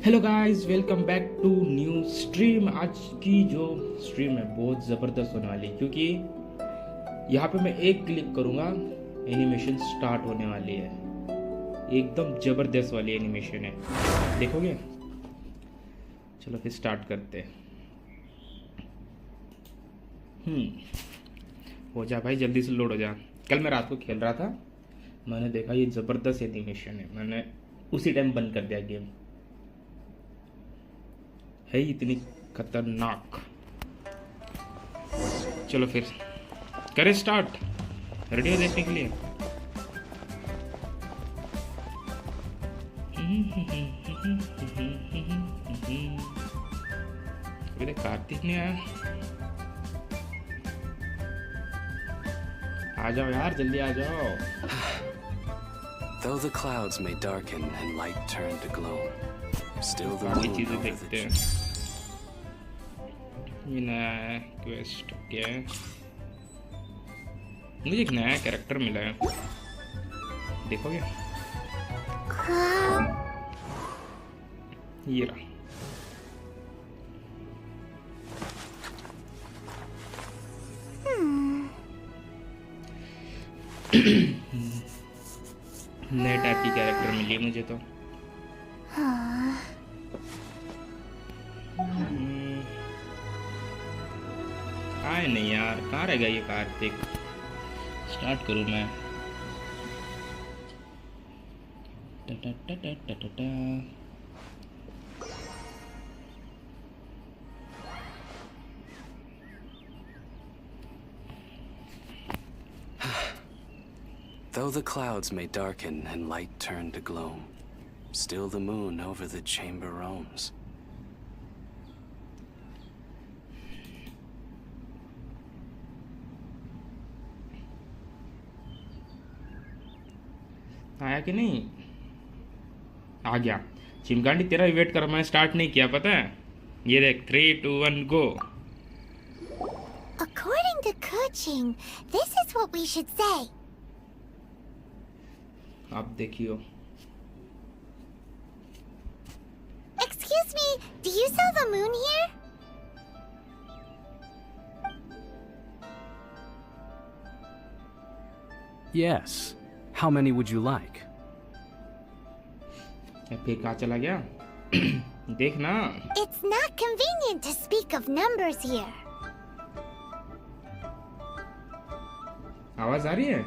Hello guys, welcome back to new stream. आज की जो स्ट्रीम है बहुत ज़बरदस्त होने वाली है, क्योंकि यहाँ पे मैं एक क्लिक करूँगा एनिमेशन स्टार्ट होने वाली है। एकदम ज़बरदस्त वाली एनिमेशन है, देखोगे? चलो फिर स्टार्ट करते हैं। हो जा भाई, जल्दी से लोड हो जा। कल मैं रात को खेल रहा था, मैंने देखा ये ज़बरदस्त एनिमेशन है, मैंने उसी टाइम बंद कर दिया गेम। है इतनी खतरनाक। चलो फिर करें स्टार्ट। रेडी हो देखने के लिए? अभी तक कार्तिक नहीं आया। आ जाओ यार, जल्दी आ जाओ। Though the clouds may darken and light turn to glow, still the moon चीजें over देखते the हैं। ये नया क्वेस्ट क्या है? मुझे एक नया कैरेक्टर मिला है, देखोगे? ये रहा। नए टाइप की कैरेक्टर मिली है मुझे तो। आए नहीं यार, कहाँ रह गया ये कार्तिक? स्टार्ट करूँ मैं? टा टा टा टा टा टा। Though the clouds may darken and light turn to gloom, still the moon over the chamber roams. आया कि नहीं? आ गया। चिमगांडी तेरा वेट कर, मैंने स्टार्ट नहीं किया, पता है? ये देख, 3, 2, 1 गो। According to coaching, this is what we should say. आप देखियो। Excuse me, do you sell the moon here? Yes. How many would you like? फिर कहाँ चला गया? देख ना। It's not convenient to speak of numbers here. आवाज आ रही है?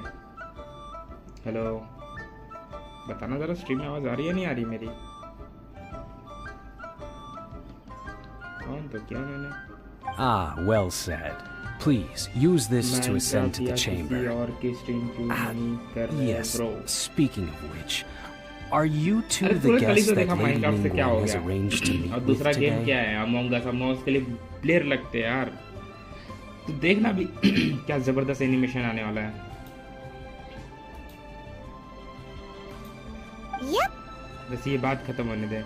हेलो, बताना जरा, स्ट्रीम में आवाज आ रही है नहीं आ रही मेरी? कौन तो क्या मैंने? Ah, well said. Please use this to ascend to the chamber. और की स्ट्रीम क्यों नहीं कर रहे Yes. Bro? Speaking of which, are you two अरे the तूने कल ही guests तो that देखा Lady माइनक्राफ्ट से क्या हो Ningguang has गया? arranged to meet और with दूसरा गेम today? क्या है? Among us. अमोंग के लिए प्लेयर लगते हैं यार। तो देखना भी क्या जबरदस्त एनिमेशन आने वाला है। Yep. बस ये बात खत्म होने दे।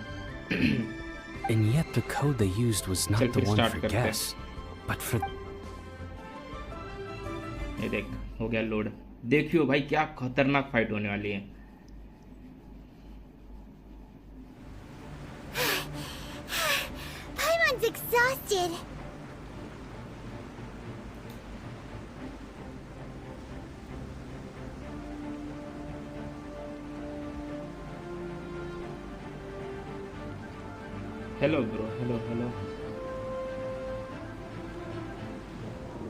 And yet the code they used was चल not the फिर one start for करते हैं। guests, but for... ये देख, हो गया लोड। देखियो भाई, क्या खतरनाक फाइट होने वाली है। Paimon's exhausted. Hello bro, hello hello.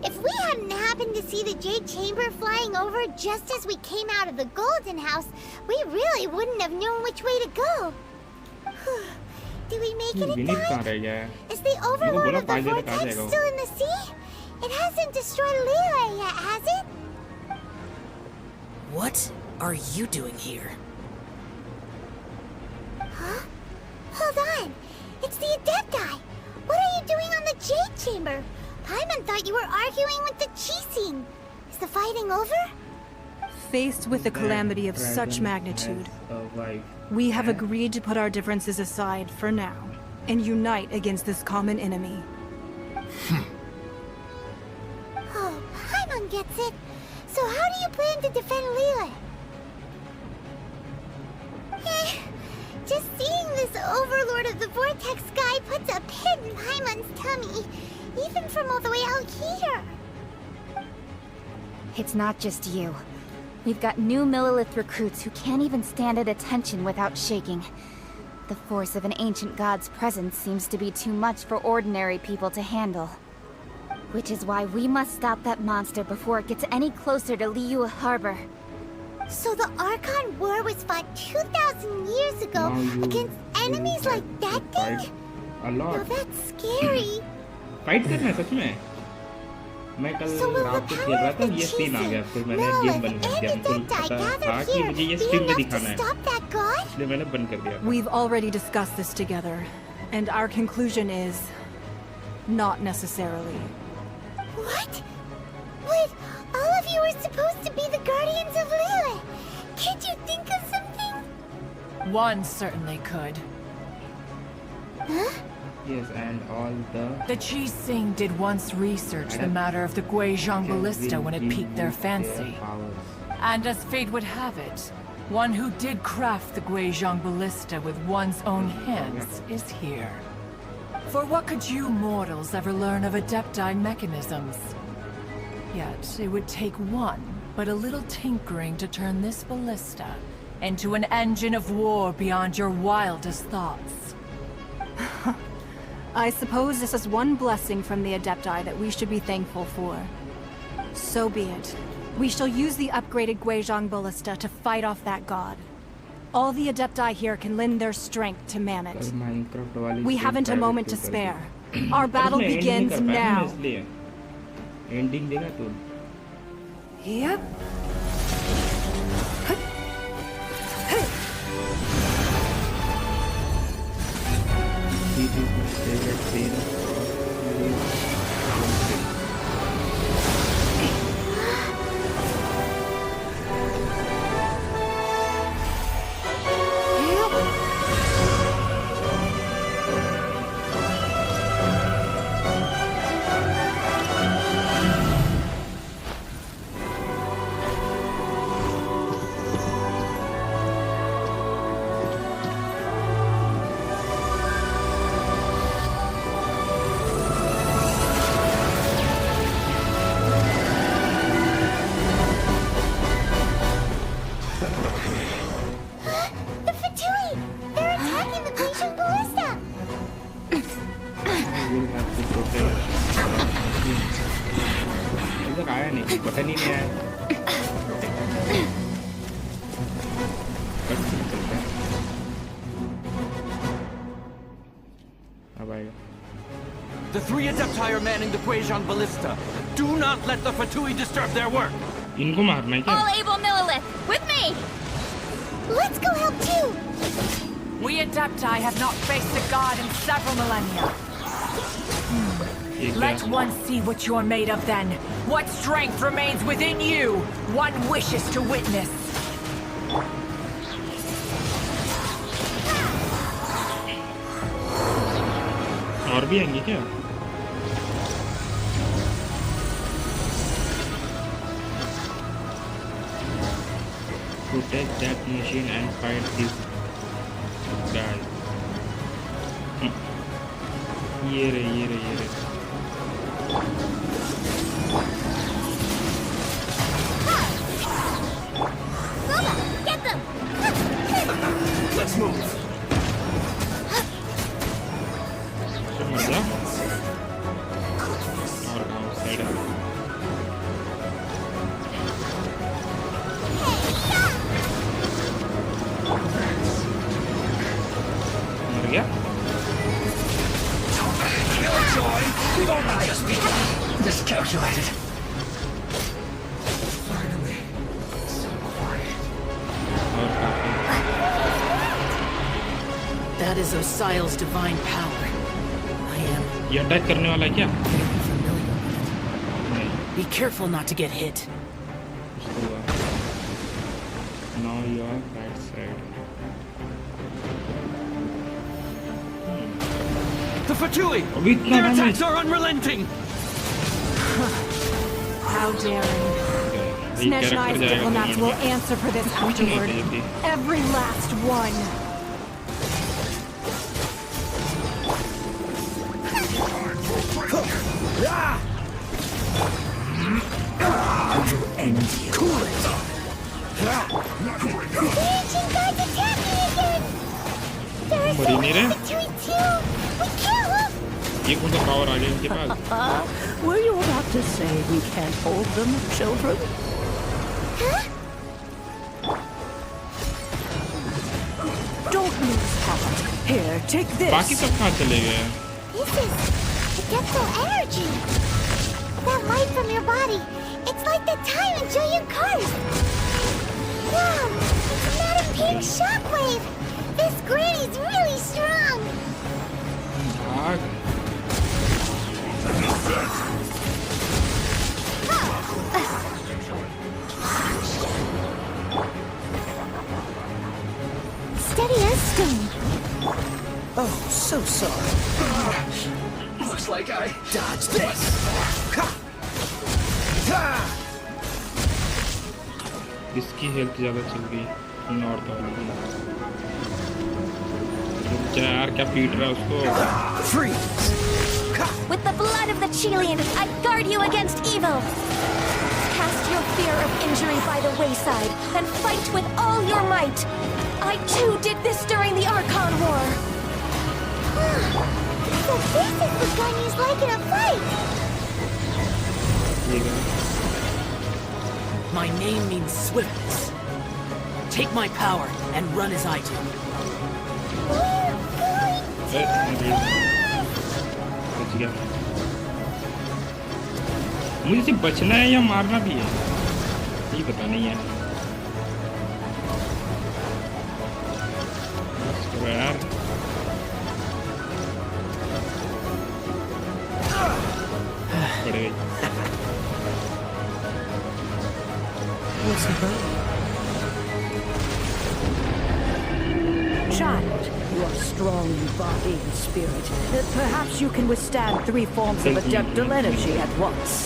If we hadn't happened to see the Jade Chamber flying over just as we came out of the Golden House, we really wouldn't have known which way to go. Did we make it in Vineet कहाँ time? रह गया है? Is the overlord बोला of the 5 बजे तक आ vortex जाएगा वो। still in the sea? It hasn't destroyed Liyue yet, has it? What are you doing here? Huh? Hold on. It's the Adepti. What are you doing on the Jade Chamber? Paimon thought you were arguing with the Qixing. Is the fighting over? Faced with a calamity of such magnitude, we have agreed to put our differences aside for now and unite against this common enemy. Oh, Paimon gets it. So how do you plan to defend Liyue? Just seeing this overlord of the vortex guy puts a pit in Paimon's tummy, even from all the way out here. It's not just you. We've got new Millilith recruits who can't even stand at attention without shaking. The force of an ancient god's presence seems to be too much for ordinary people to handle. Which is why we must stop that monster before it gets any closer to Liyue Harbor. So the Archon War was fought 2,000 years ago against enemies like that thing? A lot. Now that's scary. Fight करना है सच में? मैं कल रात को खेल रहा था, ये सीन आ गया, फिर मैंने गेम बंद कर दिया। मुझे पता था कि मुझे ये स्ट्रीम में दिखाना है, इसलिए मैंने बंद कर दिया। We've already discussed this together, and our conclusion is not necessarily. What? Wait, all of you are supposed to be the guardians of Liyue. Can't you think of something? One certainly could. Huh? Yes, and all the 𝓚𝓲𝓶 did once research the matter of the 𝓚𝓲𝓵𝓵𝓸𝓀 when it piqued their fancy. And as fate would have it, one who did craft the 𝓚𝓲𝓵𝓵𝓸𝓀 with one's own hands is here. For what could you mortals ever learn of Adepti mechanisms? Yet it would take one, but a little tinkering to turn this ballista into an engine of war beyond your wildest thoughts. I suppose this is one blessing from the Adepti that we should be thankful for. So be it. We shall use the upgraded 𝓚𝓲𝓵𝓵𝓸𝓀 to fight off that god. All the Adepti here can lend their strength to man it. We haven't a moment to spare. Our battle begins now. Ending देगा तू? Yep. This is my favorite scene. The three Adepti are manning the 𝓚𝓲𝓵𝓵𝓸𝓀. Do not let the 𝓚𝓸𝓵 disturb their work. इनको मारना है क्या? All able Millilith, with me! Let's go help too! We Adepti have not faced a god in several millennia. Let one see what you're made of then. What strength remains within you? One wishes to witness. और भी आएंगे क्या? Protect that machine and fight this guy. ये रे. Get them! Let's move. और side मर गया? Miscalculated. Finally, so quiet. और काफी That is Osial's divine power. I am ये अटैक करने वाला है क्या? familiar with it. नहीं, Be careful not to get hit. कुछ तो हुआ. Now you are right side. The 𝓚𝓸𝓵! अभी इतना Their damage. attacks are unrelenting! How daring. 𝓛𝓲𝓴𝓮's diplomats will answer for this afterward. Every last one. मर ही नहीं रहे। Fatui too! We can't! ये कौन सा पावर आ गया इनके पास? Were you about to say we can't hold them, children? Huh? Don't lose heart. Here, take this. बाकी सब कहाँ चले गए? This is 𝓚𝓸𝓵𝓵. That light from your body. It's like the time in Julian Cars. Wow! It's not a pink shockwave. This granny's really strong. भाग। Steady as stone. Oh, so sorry. Looks like I dodged this. इसकी health ज़्यादा चल गई north वाली की। रुक जा यार, क्या पीट रहा है उसको? Freeze! With the blood of the 𝓚𝓲𝓵𝓵, I guard you against evil. Cast your fear of injury by the wayside, and fight with all your might. I too did this during the Archon War. So this is the gun used like in a fight. My name means swiftness. Take my power and run as I do. We're going to बच गया। मुझे सिर्फ बचना है या मारना भी है, ये पता नहीं है। बस करो यार। पड़ गई। What's the hurry? Child, you are strong in body and spirit. Perhaps you can withstand 3 forms of 𝓚𝓸𝓵𝓵 at once.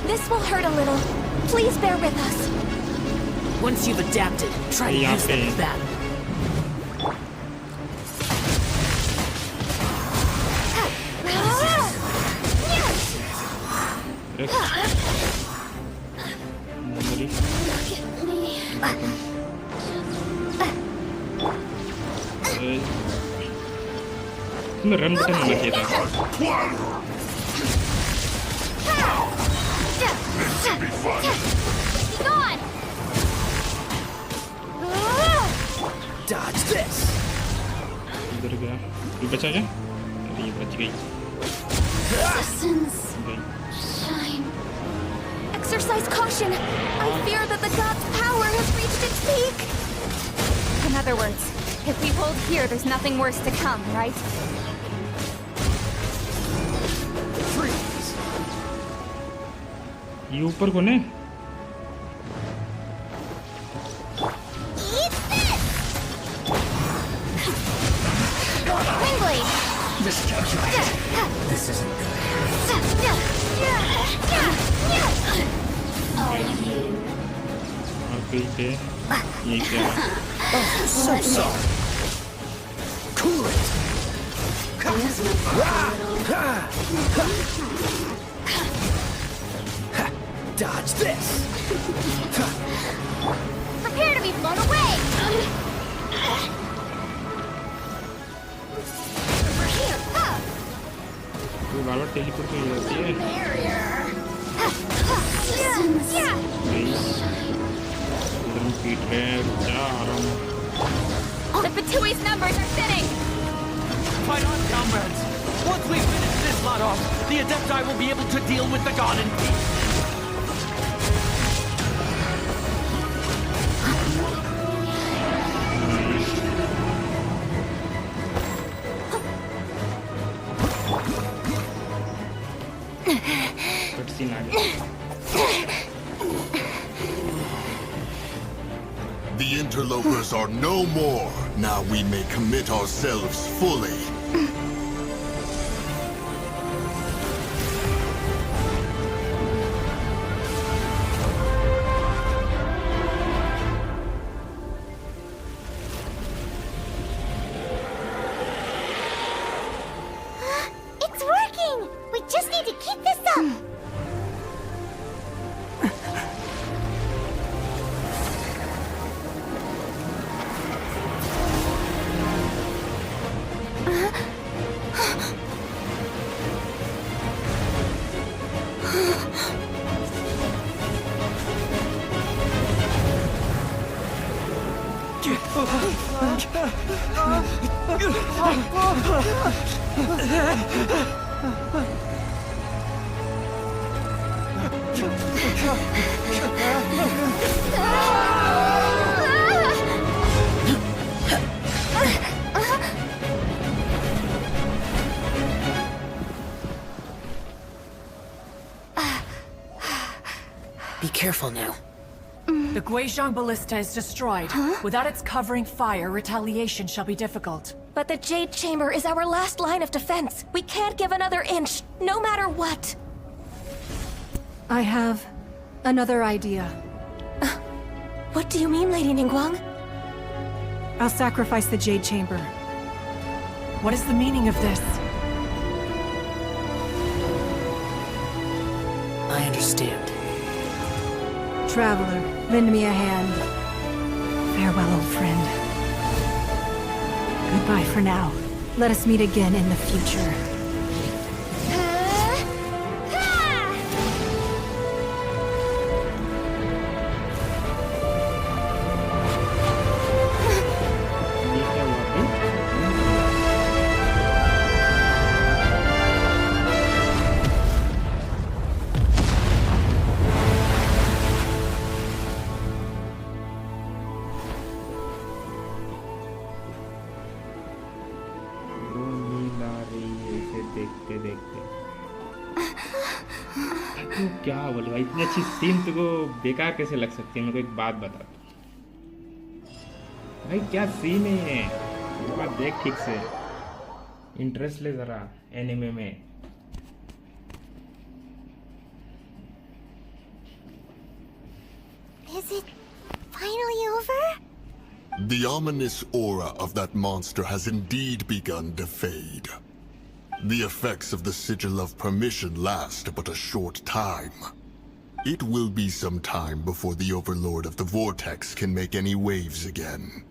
This will hurt a little. Please bear with us. Once you've adapted, try to use them in battle. इसमें run button होना चाहिए था। Dodge this! इधर गया, ये बचा क्या? अरे ये बच गई। गई। Exercise caution. I fear that the god's power has reached its peak. In other words, if we hold here, there's nothing worse to come, right? Freeze! ये ऊपर कौन है? Eat this! Wind blade. Miscalculated. This isn't good. और कहीं पे ये क्या है? Oh, so sorry. Cool it. Dodge this. Prepare to be blown away. Over here. तो बार-बार टेलीपोर्ट हो जाती है। गई। इधर हम पीट रहे हैं, क्या आ रहा हूँ? The Fatui's numbers are thinning. Fight on, comrades. Once we finish this lot off, the Adepti will be able to deal with the god in peace. Cutscene आ गया। The interlopers are no more. Now we may commit ourselves fully. It's working. We just need to keep this up. Be careful now. The 𝓚 Ballista is destroyed. Without its covering fire, retaliation shall be difficult. But the Jade Chamber is our last line of defense. We can't give another inch, no matter what. I have another idea. What do you mean, Lady Ningguang? I'll sacrifice the Jade Chamber. What is the meaning of this? I understand. Traveler, lend me a hand. Farewell, old friend. Goodbye for now. Let us meet again in the future. तू क्या बोले भाई, इतनी अच्छी scene तुझको बेकार कैसे लग सकती है? मेरे को एक बात बता भाई, क्या सीन है ये? एक बार देख ठीक से, इंटरेस्ट ले जरा एनिमे में। Is it finally over? The ominous aura of that monster has indeed begun to fade. The effects of the Sigil of Permission last but a short time. It will be some time before the Overlord of the Vortex can make any waves again.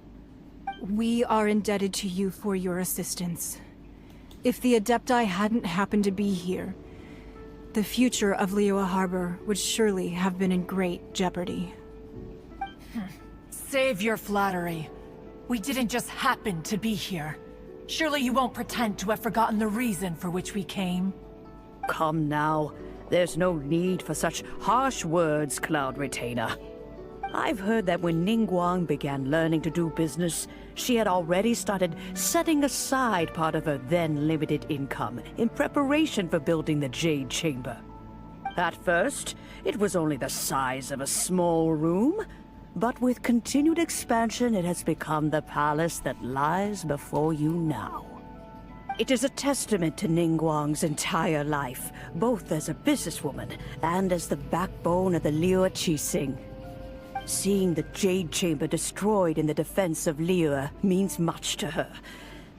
We are indebted to you for your assistance. If the Adepti hadn't happened to be here, the future of Liyue Harbor would surely have been in great jeopardy. Save your flattery. We didn't just happen to be here. Surely you won't pretend to have forgotten the reason for which we came. Come now. There's no need for such harsh words, Cloud Retainer. I've heard that when Ningguang began learning to do business, she had already started setting aside part of her then limited income in preparation for building the Jade Chamber. At first, it was only the size of a small room, but with continued expansion, it has become the palace that lies before you now. It is a testament to Ningguang's entire life, both as a businesswoman and as the backbone of the Liyue Qixing. Seeing the Jade Chamber destroyed in the defense of Liyue means much to her.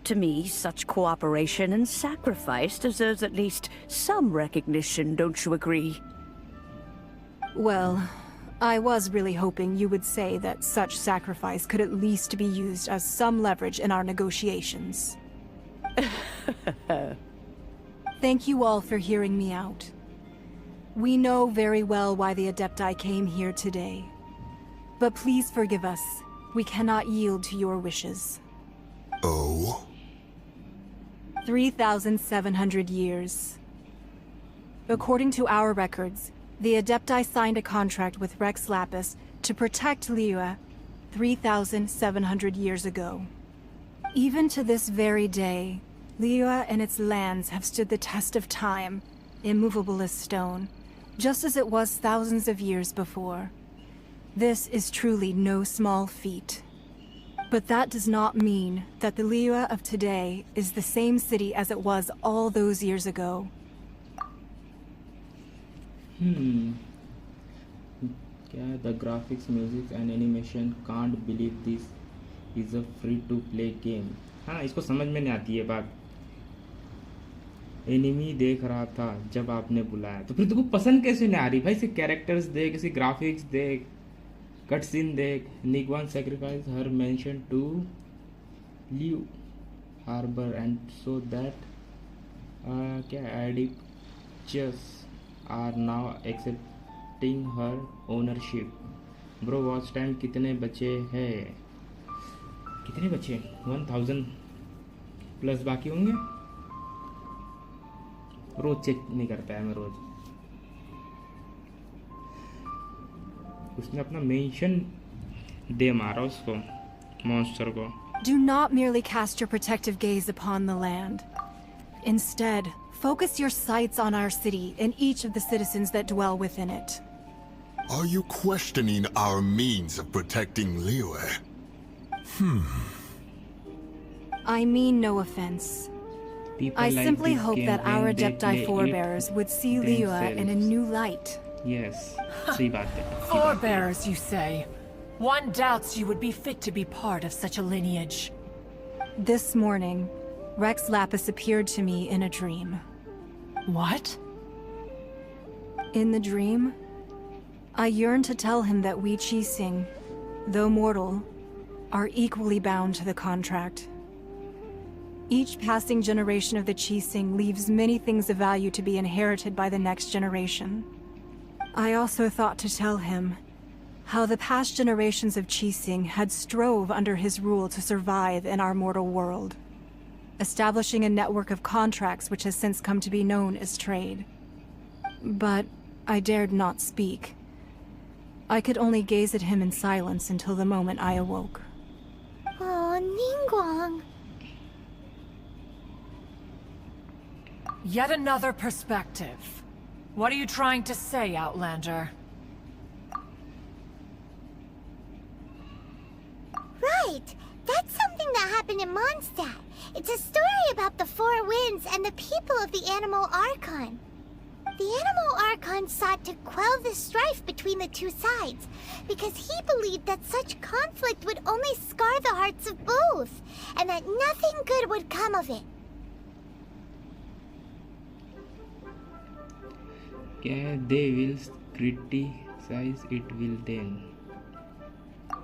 To me, such cooperation and sacrifice deserves at least some recognition, don't you agree? Well, I was really hoping you would say that such sacrifice could at least be used as some leverage in our negotiations. Thank you all for hearing me out. We know very well why the Adepti came here today. But please forgive us. We cannot yield to your wishes. Oh? 3,700 years. According to our records, the Adepti signed a contract with Rex Lapis to protect Liyue 3,700 years ago. Even to this very day, Liyue and its lands have stood the test of time, immovable as stone, just as it was thousands of years before. This is truly no small feat. But that does not mean that the Liyue of today is the same city as it was all those years ago. The graphics, music and animation can't believe this is a free to play game. हाँ, इसको समझ में नहीं आती है बात. Enemy देख रहा था जब आपने बुलाया, तो फिर तुमको पसंद कैसे नहीं आ रही भाई? इसे कैरेक्टर्स देख, इसे ग्राफिक्स देख, कट सीन देख. निगवान sacrificed her mention to Liyue Harbor and so that addicts are now accepting her ownership. Bro, watch time कितने बचे हैं? कितने बचे? 1000 प्लस बाकी होंगे। रोज चेक नहीं करता है मैं रोज। उसने अपना मेंशन दे मारा उसको, मॉन्स्टर को। Do not merely cast your protective gaze upon the land. Instead, focus your sights on our city and each of the citizens that dwell within it. Are you questioning our means of protecting Liyue? I mean no offense. People I like simply this hope game that when our they Adepti play forebearers it would see Liyue in a themselves. new light. Yes, सही बात है। Forebears, you say? One doubts you would be fit to be part of such a lineage. This morning, Rex Lapis appeared to me in a dream. What? In the dream, I yearned to tell him that we 𝓲𝓴𝓮, though mortal, are equally bound to the contract. Each passing generation of the 𝓲𝓴𝓮 leaves many things of value to be inherited by the next generation. I also thought to tell him how the past generations of 𝓲𝓴𝓮 had strove under his rule to survive in our mortal world, establishing a network of contracts which has since come to be known as trade. But I dared not speak. I could only gaze at him in silence until the moment I awoke. Oh, Ningguang. Yet another perspective. What are you trying to say, Outlander? Right! That's something that happened in Mondstadt. It's a story about the Four Winds and the people of the Animal Archon. The Animal Archon sought to quell the strife between the two sides, because he believed that such conflict would only scar the hearts of both, and that nothing good would come of it. They will criticize it, will then.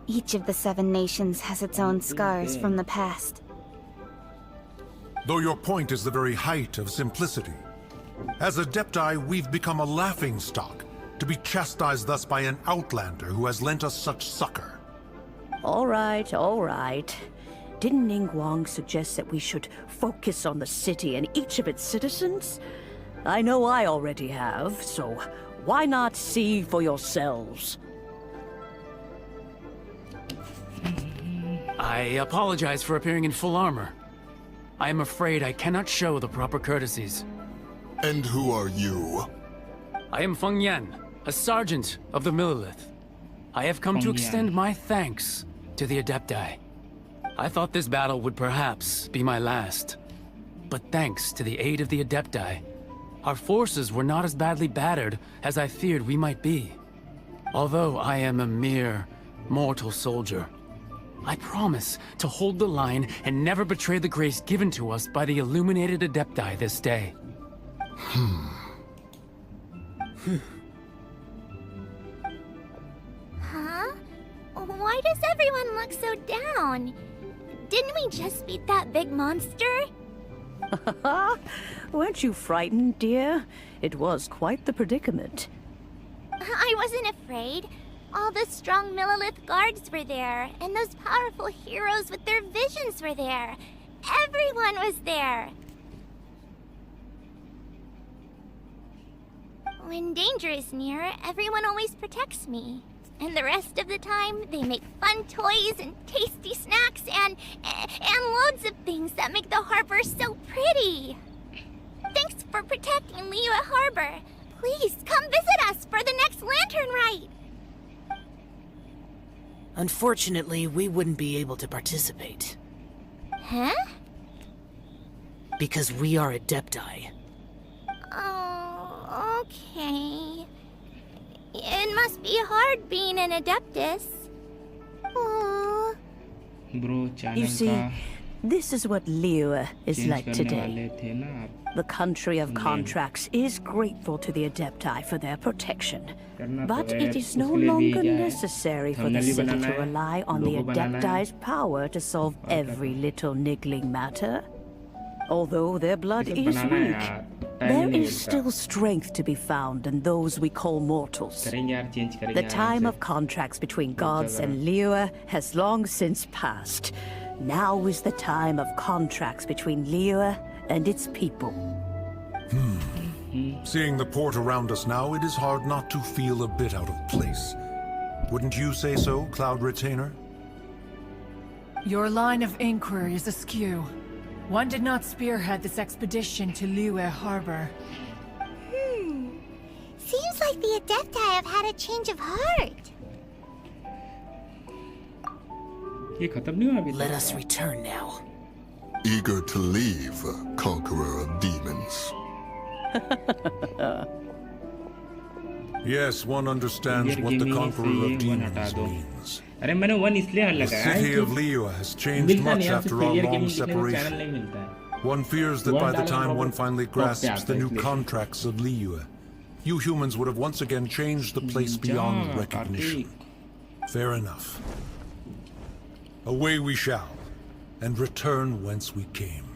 Each of the 7 nations has its own scars from the past. Though your point is the very height of simplicity. As Adepti, we've become a laughingstock, to be chastised thus by an outlander who has lent us such succor. All right, all right. Didn't Ningguang suggest that we should focus on the city and each of its citizens? I know I already have, so why not see for yourselves? I apologize for appearing in full armor. I am afraid I cannot show the proper courtesies. And who are you? I am Feng Yan, a sergeant of the Millelith. I have come to extend my thanks to the Adepti. I thought this battle would perhaps be my last. But thanks to the aid of the Adepti, our forces were not as badly battered as I feared we might be. Although I am a mere mortal soldier, I promise to hold the line and never betray the grace given to us by the illuminated Adepti this day. Huh? Why does everyone look so down? Didn't we just beat that big monster? Weren't you frightened, dear? It was quite the predicament. I wasn't afraid. All the strong Millelith guards were there, and those powerful heroes with their visions were there. Everyone was there. When danger is near, everyone always protects me. And the rest of the time, they make fun toys and tasty snacks and loads of things that make the harbor so pretty. Thanks for protecting Liyue Harbor. Please come visit us for the next lantern rite. Unfortunately, we wouldn't be able to participate. Huh? Because we are Adepti. Oh, okay. It must be hard being an Adeptus. Oh. Bro, You see, this is what Liyue is like today. The country of contracts is grateful to the Adepti for their protection. But it is no longer necessary for the city to rely on the Adepti's power to solve every little niggling matter. Although their blood is weak, there is still strength to be found in those we call mortals. The time of contracts between gods and Liyue has long since passed. Now is the time of contracts between Liyue and its people. Seeing the port around us now, it is hard not to feel a bit out of place. Wouldn't you say so, 𝓚𝓲𝓵? Your line of inquiry is askew. One did not spearhead this expedition to Liyue Harbor. Seems like the Adepti have had a change of heart. ये खत्म नहीं हुआ अभी Let us return now. Eager to leave, conqueror of demons. Yes, one understands what the conqueror of demons means. अरे मैंने one इसलिए The लगाया है city कि of Liyue has changed मिलता much नहीं है after our failure long gaming channel separation. नहीं मिलता है. One fears that by the time one finally grasps the new इसलिए. contracts of Liyue, you humans would have once again changed the place beyond जा, recognition. Kartik. Fair enough. Away we shall, and return whence we came.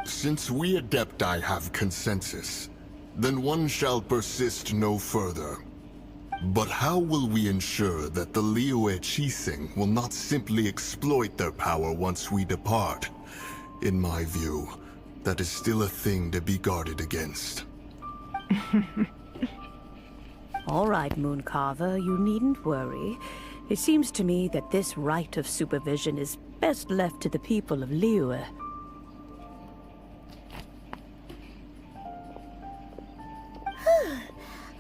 Since we Adepti have consensus, then one shall persist no further. But how will we ensure that the 𝓚𝓲𝓴𝓮 will not simply exploit their power once we depart? In my view, that is still a thing to be guarded against. All right, Mooncarver, you needn't worry. It seems to me that this right of supervision is best left to the people of Liyue.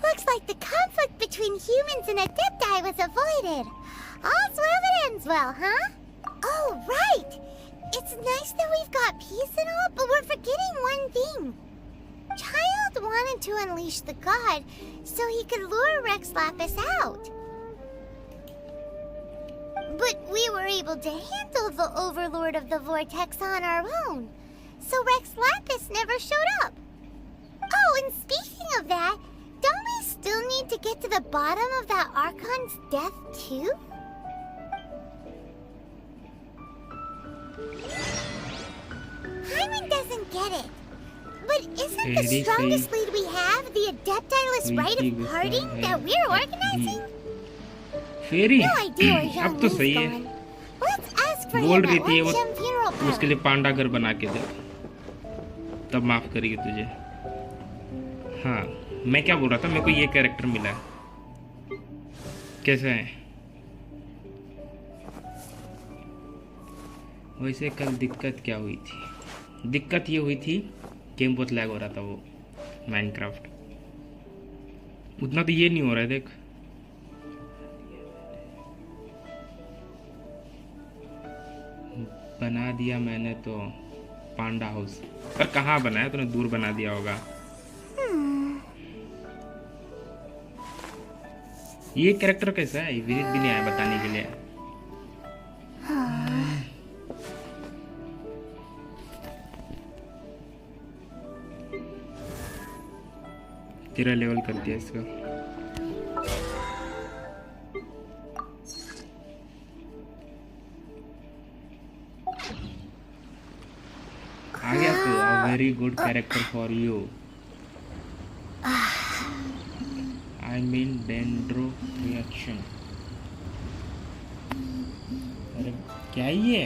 Looks like the conflict between humans and Adepti was avoided. All's well that ends well, huh? Oh, right! It's nice that we've got peace and all, but we're forgetting one thing. Child wanted to unleash the god so he could lure 𝓚𝓱𝓪𝓻 out. But we were able to handle the overlord of the vortex on our own, so 𝓚𝓱𝓪𝓻 never showed up. Oh, and speaking of that, don't we still need to get to the bottom of that Archon's death, too? Hyman doesn't get it. But isn't the strongest lead we have the Adepti-less rite of parting that we're organizing? Pheri No idea where अब तो सही है. Jean-Louis gone. Let's ask for बोल him रही at थी वो Luncheon funeral उसके parlor. लिए पांडा घर बना के दे, तब माफ करेगी तुझे. हाँ, मैं क्या बोल रहा था, मेरे को ये कैरेक्टर मिला है. कैसा है? वैसे कल दिक्कत क्या हुई थी? दिक्कत ये हुई थी, गेम बहुत लैग हो रहा था वो माइनक्राफ्ट. उतना तो ये नहीं हो रहा है. देख, बना दिया मैंने तो पांडा हाउस, पर कहाँ बनाया तूने? दूर बना दिया होगा. ये कैरेक्टर कैसा है? विनीत भी नहीं आया बताने के लिए. तेरा लेवल कर दिया इसका. आ गया तो very good character for you. I mean 𝓚𝓸𝓵𝓵। अरे क्या ये?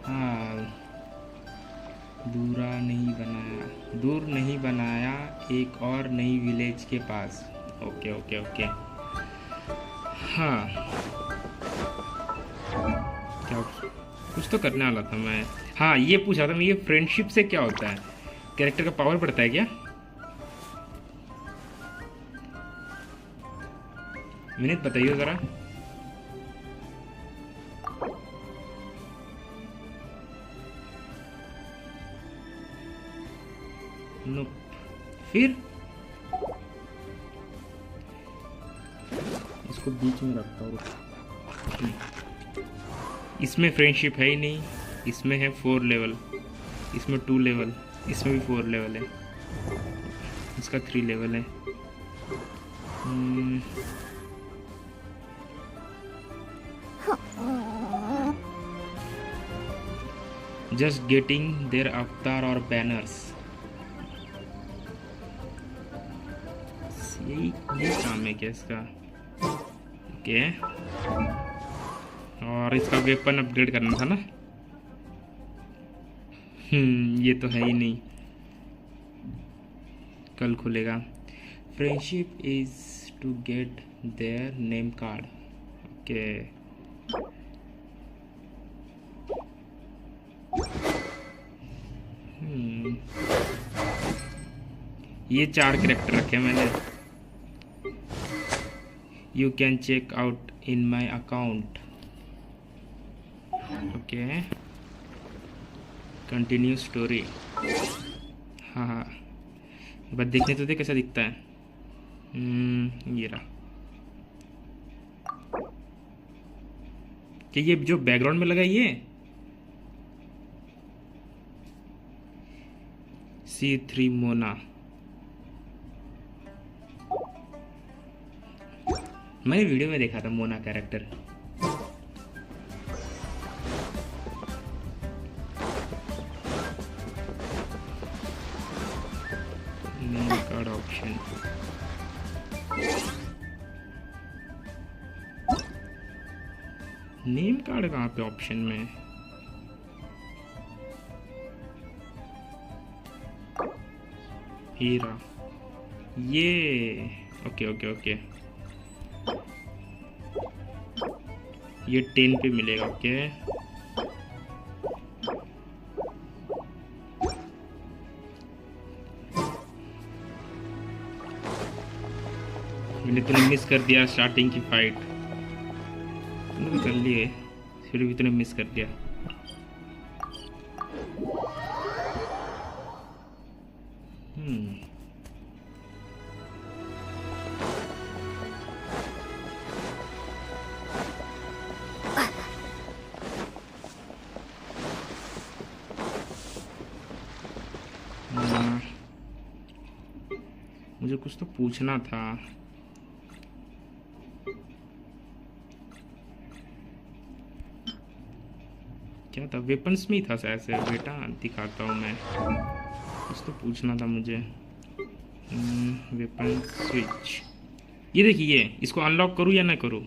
हाँ, दूर नहीं बनाया एक और नई विलेज के पास. Okay okay okay. हाँ, क्या कुछ तो करने वाला था मैं. हाँ, ये पूछा था मैं, ये फ्रेंडशिप से क्या होता है? कैरेक्टर का पावर बढ़ता है क्या? विनीत बताइए जरा. नो, फिर इसको बीच में रखता हूँ. इसमें फ्रेंडशिप है ही नहीं. इसमें है 4 लेवल, इसमें 2 लेवल, इसमें भी 4 लेवल है, इसका 3 लेवल है. जस्ट गेटिंग देयर अवतार और बैनर्स. यही काम है क्या इसका? ओके, और इसका वेपन अपग्रेड करना था ना। ये तो है ही नहीं, कल खुलेगा। Friendship is to get their name card. Okay, ये 4 कैरेक्टर रखे मैंने। You can check out in my account. Okay, continue story. हाँ, बस देखने तो दे कैसा दिखता है। ये रहा कि ये जो बैकग्राउंड में लगा ये C3 मोना। मैंने वीडियो में देखा था Mona character. Name card option, name card कहाँ पे ऑप्शन में? हीरा, ये ओके ओके ओके, ये 10 पे मिलेगा। ओके, मैंने तूने मिस कर दिया स्टार्टिंग की फाइट। तूने तो कर लिए, फिर भी तूने मिस कर दिया। मुझे कुछ तो पूछना था। क्या था? वेपन्स में ही था शायद से। बेटा दिखाता हूँ मैं, कुछ तो पूछना था मुझे। वेपन स्विच, ये देखिए, इसको अनलॉक करूँ या ना करूँ?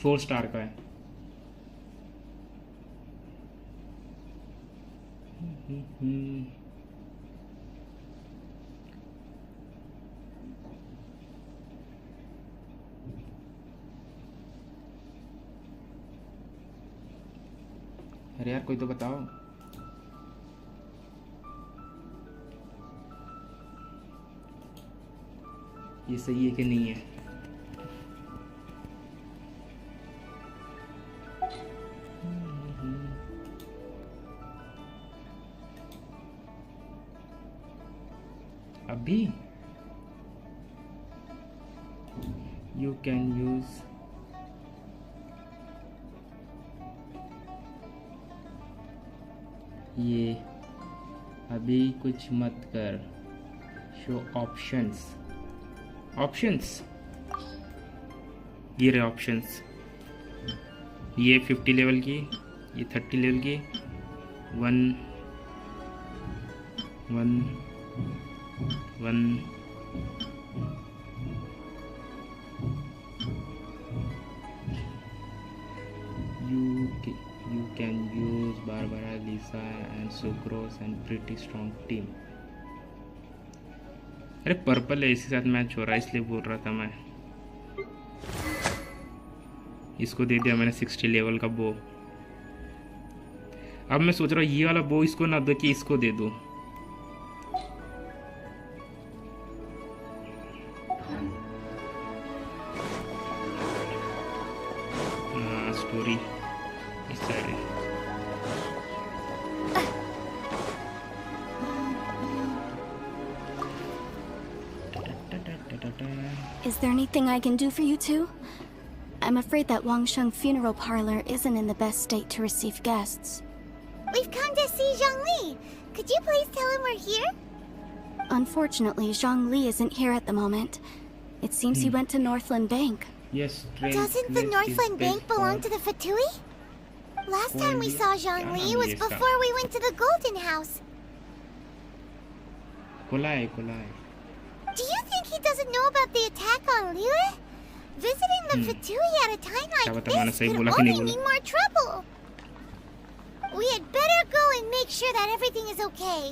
4 स्टार का है। अरे यार कोई तो बताओ। ये सही है कि नहीं है? अभी यू कैन यूज ये, अभी कुछ मत कर। शो ऑप्शंस, ऑप्शंस, ये रहे ऑप्शंस। ये 50 लेवल की, ये 30 लेवल की, 1 you can use 𝓚𝓵𝓵𝓸𝓵 and sucrose and pretty strong team। अरे पर्पल है, इसी साथ मैच हो रहा है, इसलिए बोल रहा था मैं। इसको दे दिया मैंने 60 लेवल का बो। अब मैं सोच रहा हूँ ये वाला बो इसको ना दो कि इसको दे दूँ। स्टोरी इस साइड है। Is there anything I can do for you two? I'm afraid that Wangsheng funeral parlor isn't in the best state to receive guests. We've come to see Zhongli. Could you please tell him we're here? Unfortunately, Zhongli isn't here at the moment. It seems he went to Northland Bank. Yes, doesn't the Northland Bank belong to the Fatui? Last time we saw Zhongli was before we went to the Golden House. खुला है। Do you think he doesn't know about the attack on Liyue? Visiting the Fatui at a time क्या like पता मैंने this सही could बोला कि only नहीं बोला। mean more trouble. We had better go and make sure that everything is okay.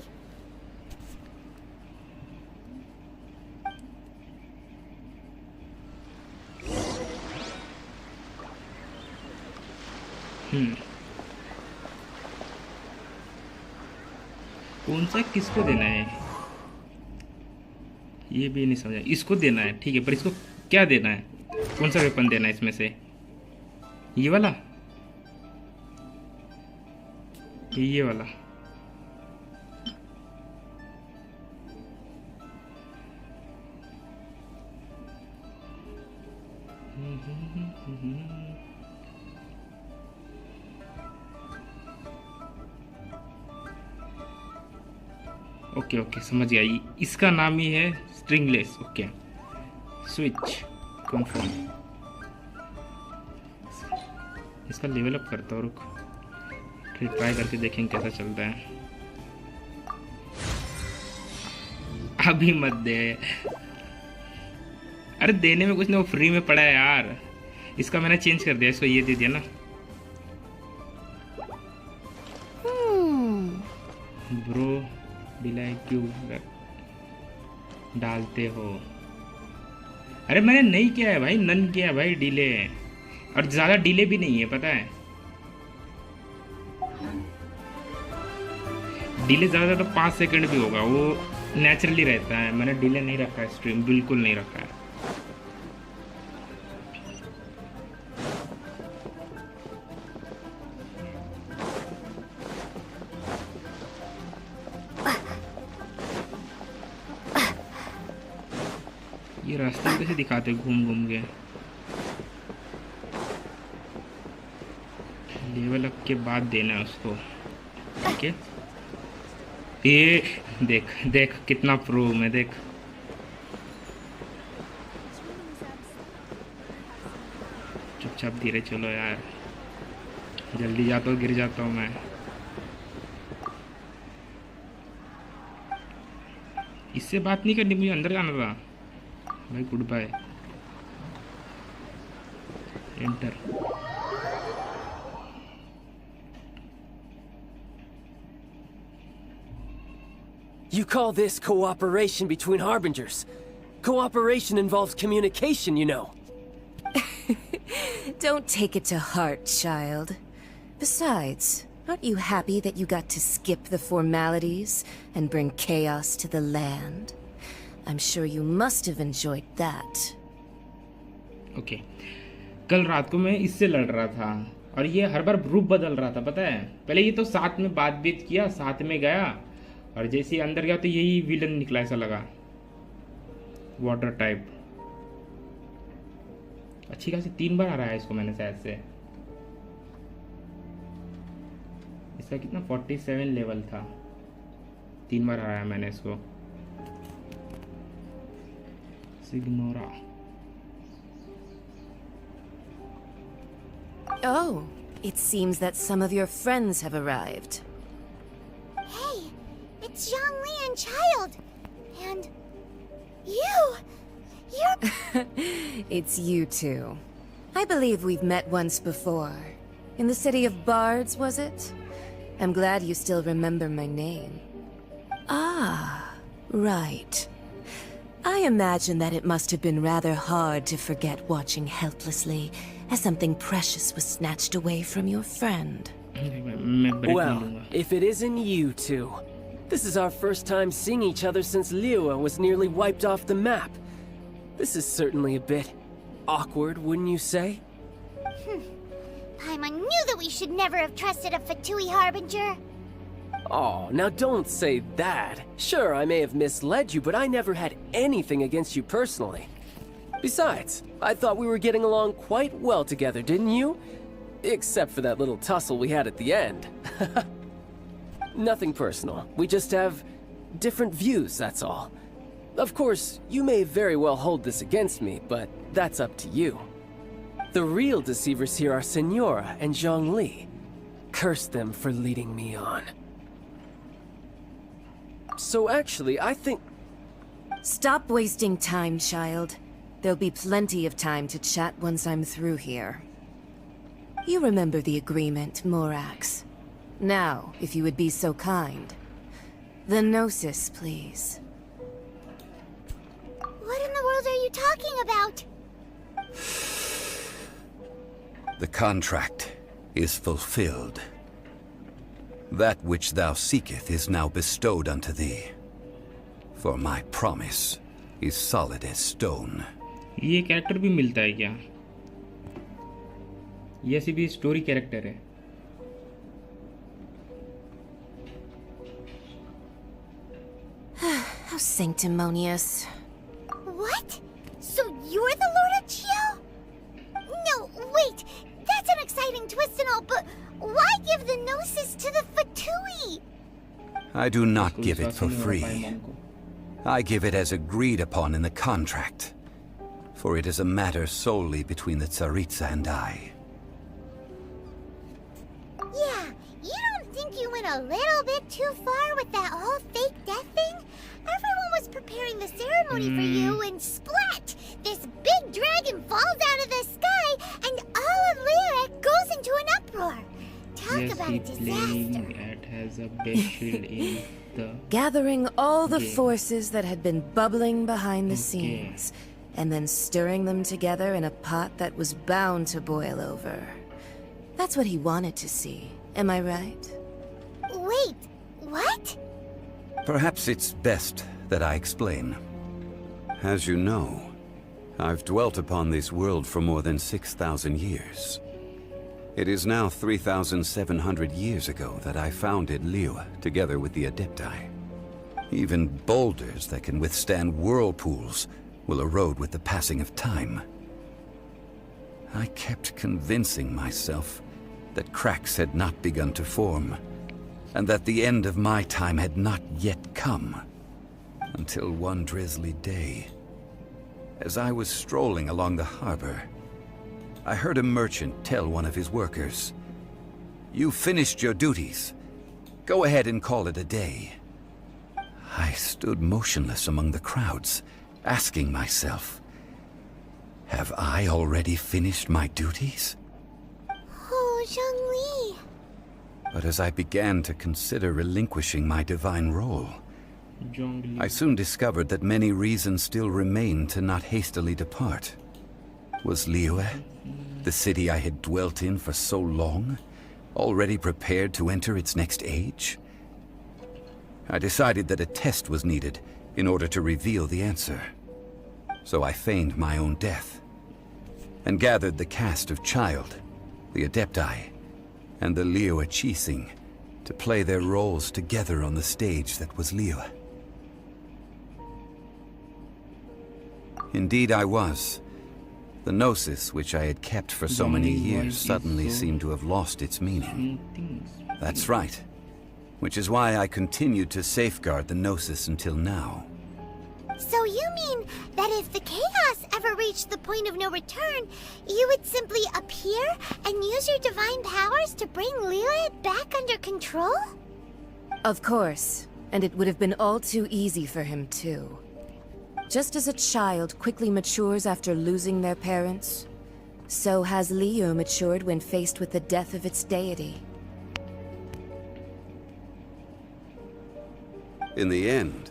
कौन सा किसको देना है ये भी नहीं समझा। इसको देना है ठीक है, पर इसको क्या देना है, कौन सा वेपन देना है इसमें से? ये वाला, ये वाला। ओके ओके समझ गया, इसका नाम ही है स्ट्रिंगलेस। Okay switch confirm. इसका लेवल अप करता हूँ, रुक फिर ट्राई करके देखेंगे कैसा चलता है। अभी मत दे, अरे देने में कुछ नहीं, वो फ्री में पड़ा है यार। इसका मैंने चेंज कर दिया, इसको ये दे दिया ना। ब्रो डिले क्यों डालते हो? अरे मैंने नहीं किया है भाई, नन किया है भाई डिले, और ज्यादा डिले भी नहीं है पता है। डिले ज्यादा तो 5 सेकंड भी होगा, वो नेचुरली रहता है। मैंने डिले नहीं रखा है, स्ट्रीम बिल्कुल नहीं रखा है। ये रास्ते कैसे दिखाते घूम घूम के। लेवल अप के बाद देना है उसको, ठीक है। ये देख देख कितना प्रो में, देख चुपचाप धीरे चलो यार, जल्दी जाता हूँ गिर जाता हूँ मैं। इससे बात नहीं करनी, मुझे अंदर जाना था भाई। Good bye, enter. You call this cooperation between harbingers? Cooperation involves communication, you know. Don't take it to heart, child. Besides, aren't you happy that you got to skip the formalities and bring chaos to the land? I'm sure you must have enjoyed that. Okay कल रात को मैं इससे लड़ रहा था और ये हर बार रूप बदल रहा था पता है। पहले ये तो साथ में बातचीत किया, साथ में गया, और जैसे ही अंदर गया तो यही विलन निकला, ऐसा लगा। वाटर टाइप अच्छी खासी 3 बार आ रहा है इसको मैंने शायद से। इसका कितना 47 लेवल था, 3 बार हराया मैंने इसको। Signora. Oh, it seems that some of your friends have arrived. Hey, it's Zhongli and Child. And you're... It's you two. I believe we've met once before. In the city of Bards, was it? I'm glad you still remember my name. Ah, right. I imagine that it must have been rather hard to forget watching helplessly as something precious was snatched away from your friend. Well, if it isn't you two. This is our first time seeing each other since Liyue was nearly wiped off the map. This is certainly a bit awkward, wouldn't you say? Paimon knew that we should never have trusted a Fatui Harbinger. Oh, now don't say that. Sure, I may have misled you, but I never had anything against you personally. Besides, I thought we were getting along quite well together, didn't you? Except for that little tussle we had at the end. Nothing personal. We just have different views, that's all. Of course, you may very well hold this against me, but that's up to you. The real deceivers here are Senora and Zhongli. Curse them for leading me on. So actually, I think... Stop wasting time, child. There'll be plenty of time to chat once I'm through here. You remember the agreement, Morax. Now, if you would be so kind. The Gnosis, please. What in the world are you talking about? The contract is fulfilled. That which thou seeketh is now bestowed unto thee. For my promise is solid as stone. ये character भी मिलता है क्या? ये ऐसी भी story character है. How sanctimonious. What? So you're the 𝓚𝓸𝓵𝓵𝓸𝓀? No, wait. That's an exciting twist and all, but why give the Gnosis to the Fatui? I do not give it for free. I give it as agreed upon in the contract. For it is a matter solely between the Tsaritsa and I. Yeah, you don't think you went a little bit too far with that whole fake death thing? Everyone was preparing the ceremony for you, and splat! This big dragon falls out of the sky, and all of Lyric goes into an uproar. Talk about a disaster. Gathering all the forces that had been bubbling behind the scenes, and then stirring them together in a pot that was bound to boil over. That's what he wanted to see, am I right? Wait, what? Perhaps it's best that I explain. As you know, I've dwelt upon this world for more than 6,000 years. It is now 3,700 years ago that I founded Liyue together with the Adepti. Even boulders that can withstand whirlpools will erode with the passing of time. I kept convincing myself that cracks had not begun to form, and that the end of my time had not yet come. Until one drizzly day, as I was strolling along the harbor, I heard a merchant tell one of his workers, "You finished your duties. Go ahead and call it a day." I stood motionless among the crowds, asking myself, have I already finished my duties? Oh, Zhongli. But as I began to consider relinquishing my divine role, I soon discovered that many reasons still remained to not hastily depart. Was Liyue, the city I had dwelt in for so long, already prepared to enter its next age? I decided that a test was needed in order to reveal the answer. So I feigned my own death, and gathered the cast of Child, the Adepti, and the Liyue Qiqing to play their roles together on the stage that was Liyue. Indeed I was. The Gnosis, which I had kept for so many years, suddenly seemed to have lost its meaning. That's right. Which is why I continued to safeguard the Gnosis until now. So you mean that if the chaos ever reached the point of no return, you would simply appear and use your divine powers to bring Liyue back under control? Of course, and it would have been all too easy for him too. Just as a child quickly matures after losing their parents, so has Liyue matured when faced with the death of its deity. In the end,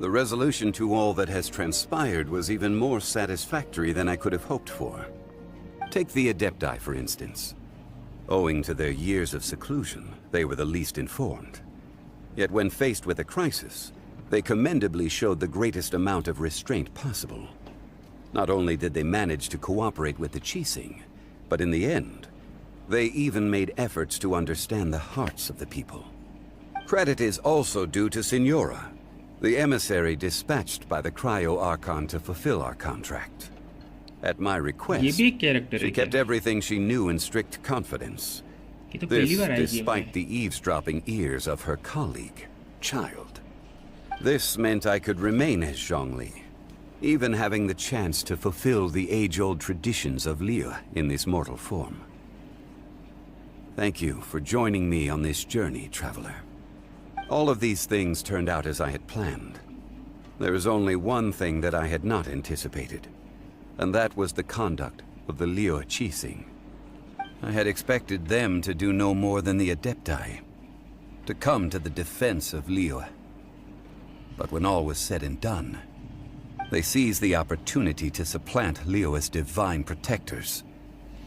the resolution to all that has transpired was even more satisfactory than I could have hoped for. Take the Adepti, for instance. Owing to their years of seclusion, they were the least informed. Yet when faced with a crisis, they commendably showed the greatest amount of restraint possible. Not only did they manage to cooperate with the Qiqing, but in the end, they even made efforts to understand the hearts of the people. Credit is also due to Signora, the emissary dispatched by the Cryo-Archon to fulfill our contract. At my request, she kept everything she knew in strict confidence. This despite the eavesdropping ears of her colleague, Child. This meant I could remain as Zhongli, even having the chance to fulfill the age-old traditions of Liyue in this mortal form. Thank you for joining me on this journey, traveler. All of these things turned out as I had planned. There is only one thing that I had not anticipated, and that was the conduct of the 𝓚𝓲𝓴𝓮. I had expected them to do no more than the Adepti, to come to the defense of Liyue. But when all was said and done, they seized the opportunity to supplant Liyue's divine protectors,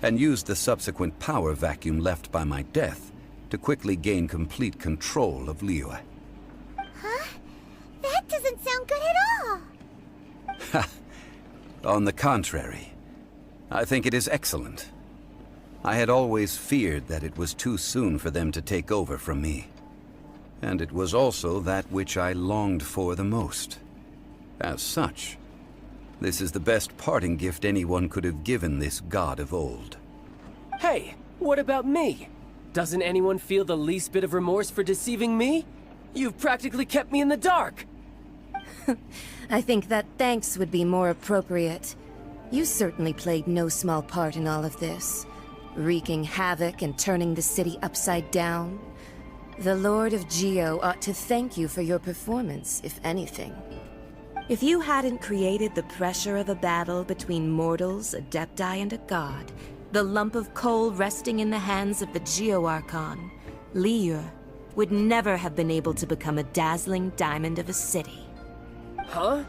and used the subsequent power vacuum left by my death to quickly gain complete control of Liyue. Huh? That doesn't sound good at all! Ha! On the contrary, I think it is excellent. I had always feared that it was too soon for them to take over from me. And it was also that which I longed for the most. As such, this is the best parting gift anyone could have given this god of old. Hey, what about me? Doesn't anyone feel the least bit of remorse for deceiving me? You've practically kept me in the dark! I think that thanks would be more appropriate. You certainly played no small part in all of this, wreaking havoc and turning the city upside down. The Lord of Geo ought to thank you for your performance, if anything. If you hadn't created the pressure of a battle between mortals, Adepti, and a god, the lump of coal resting in the hands of the 𝓚𝓲𝓵𝓮, Liyue, would never have been able to become a dazzling diamond of a city. Huh?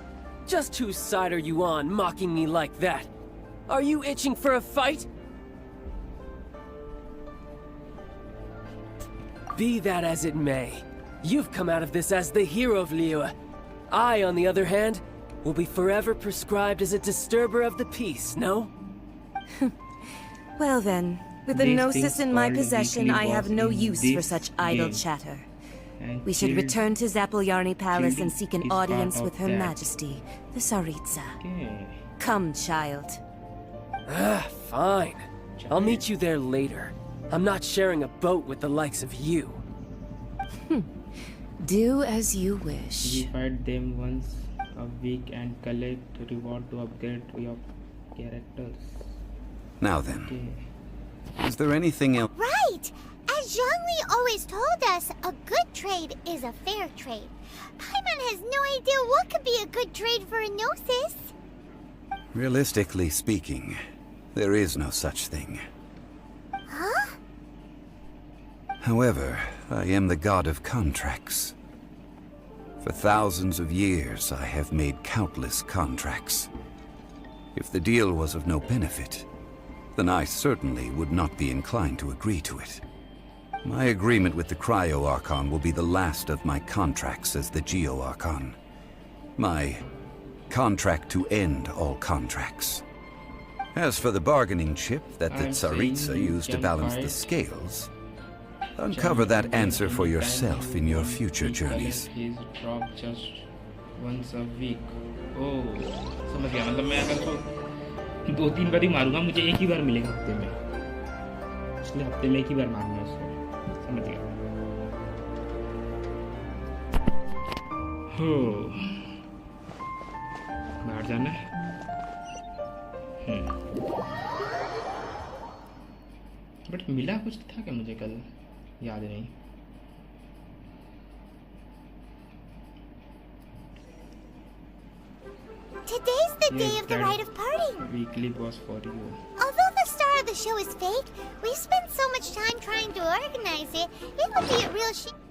Just whose side are you on, mocking me like that? Are you itching for a fight? Be that as it may, you've come out of this as the hero of Liyue. I, on the other hand, will be forever prescribed as a disturber of the peace, no? Well then, with the Gnosis in my possession, I have no use for such idle chatter. We should return to 𝓚𝓸𝓵𝓵 Palace and seek an audience with Her Majesty, the 𝓟𝓸𝓵. Come, child. Fine. I'll meet you there later. I'm not sharing a boat with the likes of you. Do as you wish. We fight them once a week and collect reward to upgrade your characters. Now then, is there anything else? Right! As Zhongli always told us, a good trade is a fair trade. Paimon has no idea what could be a good trade for a Gnosis. Realistically speaking, there is no such thing. Huh? However, I am the god of contracts. For thousands of years, I have made countless contracts. If the deal was of no benefit, then I certainly would not be inclined to agree to it. My agreement with the 𝓚𝓚𝓵𝓮 will be the last of my contracts as the 𝓚𝓚𝓵. My contract to end all contracts. As for the bargaining chip that the 𝓚𝓸𝓵 used to balance the scales, uncover that answer for yourself in your future journeys. He's dropped just once a week. Oh, समझ गया. मतलब मैं अगर तो 2-3 बार ही मारूंगा, मुझे एक ही बार मिलेगा हफ्ते में. इसलिए हफ्ते में एक ही बार मारना है उसको. समझ गया. हो. बाहर जाना है. बट मिला कुछ था क्या मुझे कल? याद नहीं. Today's the day of the rite of parting. Weekly was for you. Although the star of the show is fake, we spent so much time trying to organize it. It would be a real shame.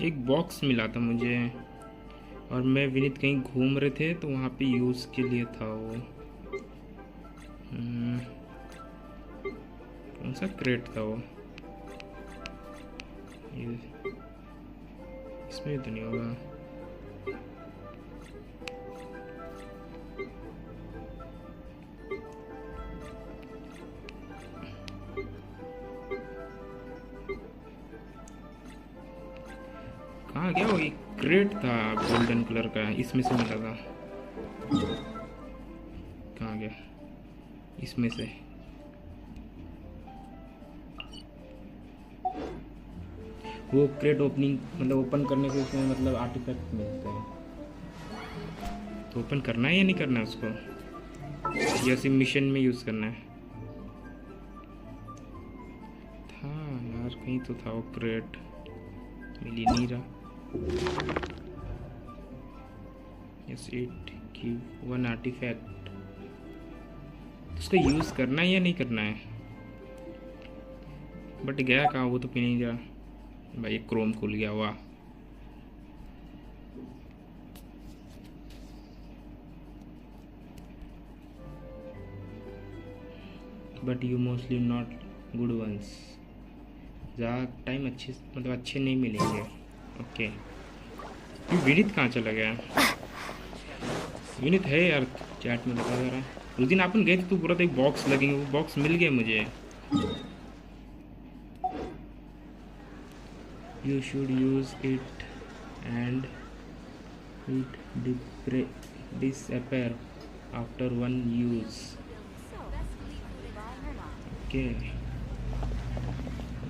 एक box मिला था मुझे और मैं विनीत कहीं घूम रहे थे तो वहाँ पे यूज के लिए था वो. कौन सा क्रेट था वो? ये इसमें तो नहीं होगा. कहाँ गया वो? एक क्रेट था गोल्डन कलर का, इसमें से मिला था. कहाँ गया? इसमें से. वो क्रेट ओपनिंग मतलब ओपन करने से उसमें मतलब आर्टिफैक्ट मिलते हैं. तो ओपन करना है या नहीं करना है उसको? या सिर्फ मिशन में यूज़ करना है? था यार, कहीं तो था वो क्रेट, मिल ही नहीं रहा. Yes, it give one artifact. उसका यूज करना है या नहीं करना है? बट गया कहाँ वो तो पी नहीं जा भाई। क्रोम खुल गया। वाह, but you mostly not good ones. ज़्यादा टाइम अच्छे मतलब अच्छे नहीं मिलेंगे। ओके, ये विनीत कहाँ चला गया? विनीत है यार, चैट में बता दे रहा। उस दिन अपन गए थे तो पूरा तो एक बॉक्स लगेंगे, वो बॉक्स मिल गया मुझे। You should use it and it disappear after one use. Okay,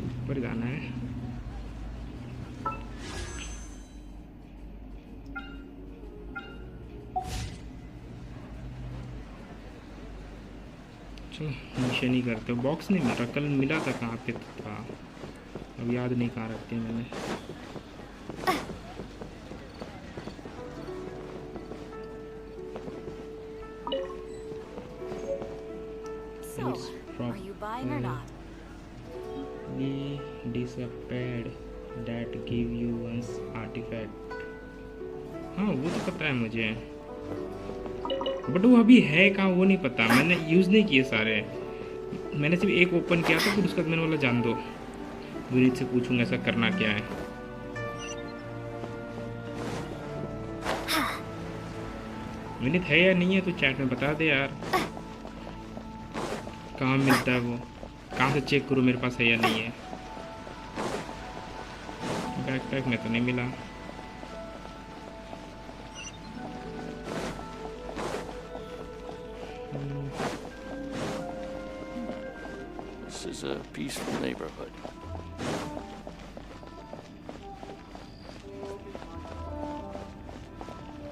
ऊपर जाना है। मिशन ही करते हो। बॉक्स नहीं मिला, कल मिला था, कहाँ पे था अब याद नहीं कहाँ रखते मैंने। disappeared that give you once artifact। हाँ वो तो पता है मुझे, बट वो अभी है कहाँ वो नहीं पता। मैंने यूज़ नहीं किए सारे, मैंने सिर्फ एक ओपन किया था, फिर उसका मैंने बोला जान दो, विनीत से पूछूंगा ऐसा करना क्या है। विनीत है या नहीं है तो चैट में बता दे यार, कहाँ मिलता है वो, कहाँ से चेक करूँ मेरे पास है या नहीं है। बैकपैक में तो नहीं मिला। This is a peaceful neighborhood.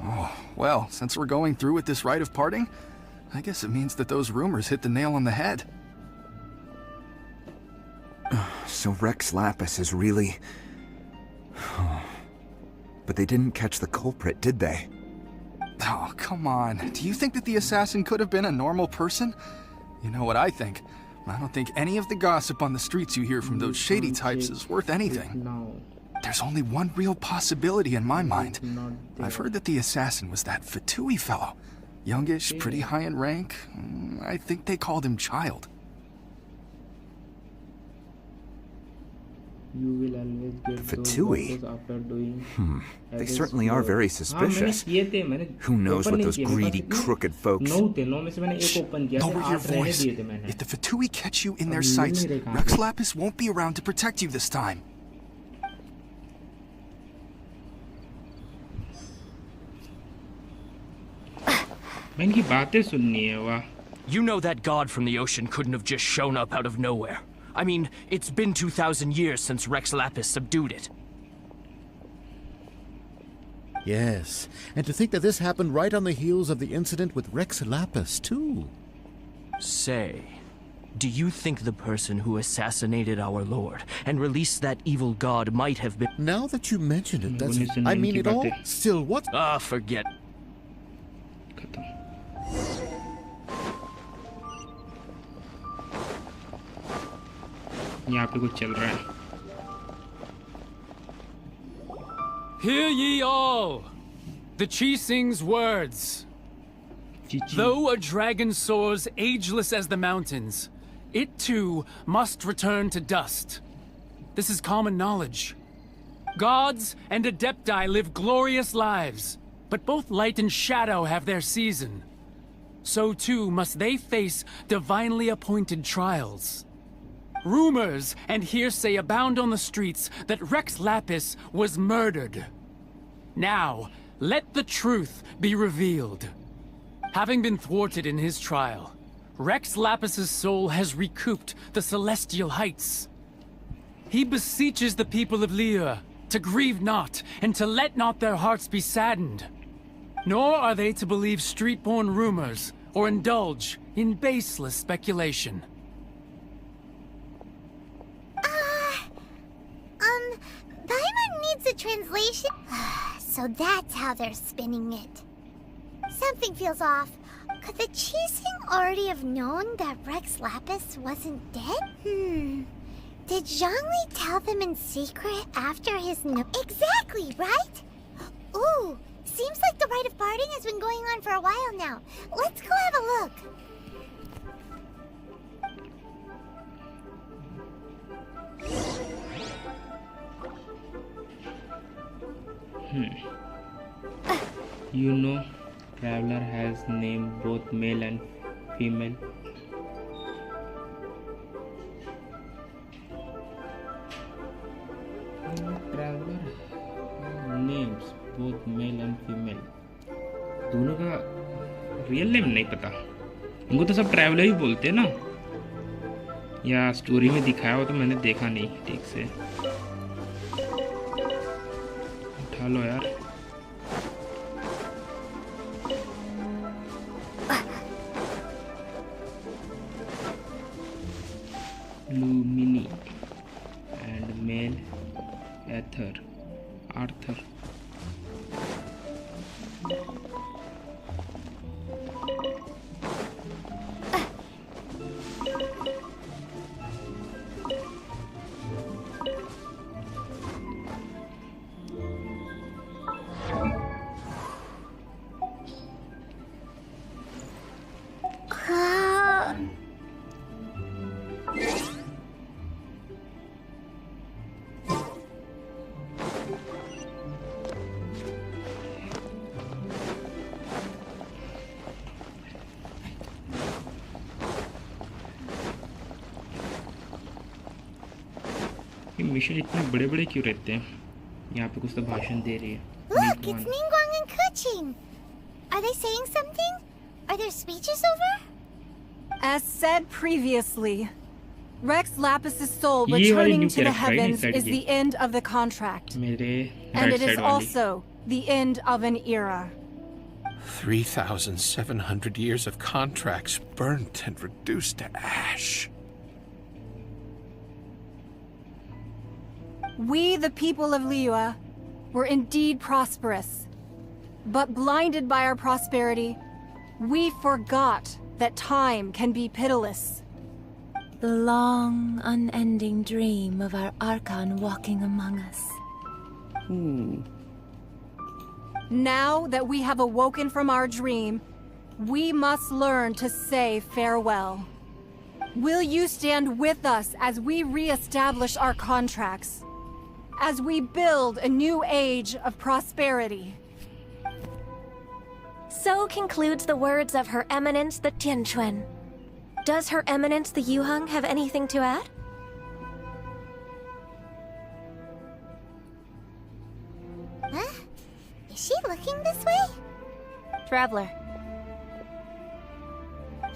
Oh, well, since we're going through with this rite of parting, I guess it means that those rumors hit the nail on the head. So 𝓟𝓱𝓪𝓻 is really... But they didn't catch the culprit, did they? Oh, come on. Do you think that the assassin could have been a normal person? You know what I think. I don't think any of the gossip on the streets you hear from those shady types is worth anything. There's only one real possibility in my mind. I've heard that the assassin was that 𝓚𝓸𝓵 fellow. Youngish, pretty high in rank. I think they called him Child. You will always get 𝓚𝓸𝓵? those after doing They certainly are very suspicious. Who knows what those greedy, crooked folks... Lower your voice. If the 𝓚𝓸𝓵 catch you in their sights, 𝓟𝓱𝓪𝓻 won't be around to protect you this time. You know that god from the ocean couldn't have just shown up out of nowhere. I mean, it's been 2,000 years since 𝓟𝓱𝓪𝓻 subdued it. Yes, and to think that this happened right on the heels of the incident with 𝓟𝓱𝓪𝓻, too. Say, do you think the person who assassinated our lord and released that evil god might have been... Now that you mention it, that's... I mean it all. Still, what? Ah, forget. यहाँ पे कुछ चल रहा है। Hear ye all, the 𝓚𝓲𝓶𝓮's words. Though a dragon soars ageless as the mountains, it too must return to dust. This is common knowledge. Gods and adepti live glorious lives, but both light and shadow have their season. So too must they face divinely appointed trials. Rumors and hearsay abound on the streets that 𝓟𝓱𝓪𝓻 was murdered. Now, let the truth be revealed. Having been thwarted in his trial, 𝓟𝓱𝓪𝓻's soul has recouped the celestial heights. He beseeches the people of Liyue to grieve not and to let not their hearts be saddened. Nor are they to believe street-born rumors or indulge in baseless speculation. Paimon needs a translation? So that's how they're spinning it. Something feels off. Could the 𝓲𝓴𝓮 already have known that 𝓚𝓱𝓪𝓻𝓮 wasn't dead? Did Zhongli tell them in secret after his Exactly, right? Ooh, seems like the rite of parting has been going on for a while now. Let's go have a look. You know, Traveler has named both male and female. Traveler names both male and female. दोनों का real name नहीं पता. उनको तो सब traveller ही बोलते हैं ना. या स्टोरी में दिखाया हो तो मैंने देखा नहीं ठीक से. उठा लो यार. Lumini and male Arthur. Mission इतने बड़े-बड़े क्यों रहते हैं? यहाँ पे कुछ तो भाषण दे रही है. Look, it's 𝓛𝓮 and 𝓚𝓮. Are they saying something? Are their speeches over? As said previously, 𝓚𝓱𝓪𝓻's soul returning to the heavens is the end of the contract. And it is also the end of an era. 3,700 years of contracts burnt and reduced to ash. We, the people of Liyue, were indeed prosperous. But blinded by our prosperity, we forgot that time can be pitiless. The long, unending dream of our Archon walking among us. Now that we have awoken from our dream, we must learn to say farewell. Will you stand with us as we re-establish our contracts? As we build a new age of prosperity? So concludes the words of Her Eminence the 𝓚𝓮. Does Her Eminence the Yuheng have anything to add? Huh? Is she looking this way? Traveler.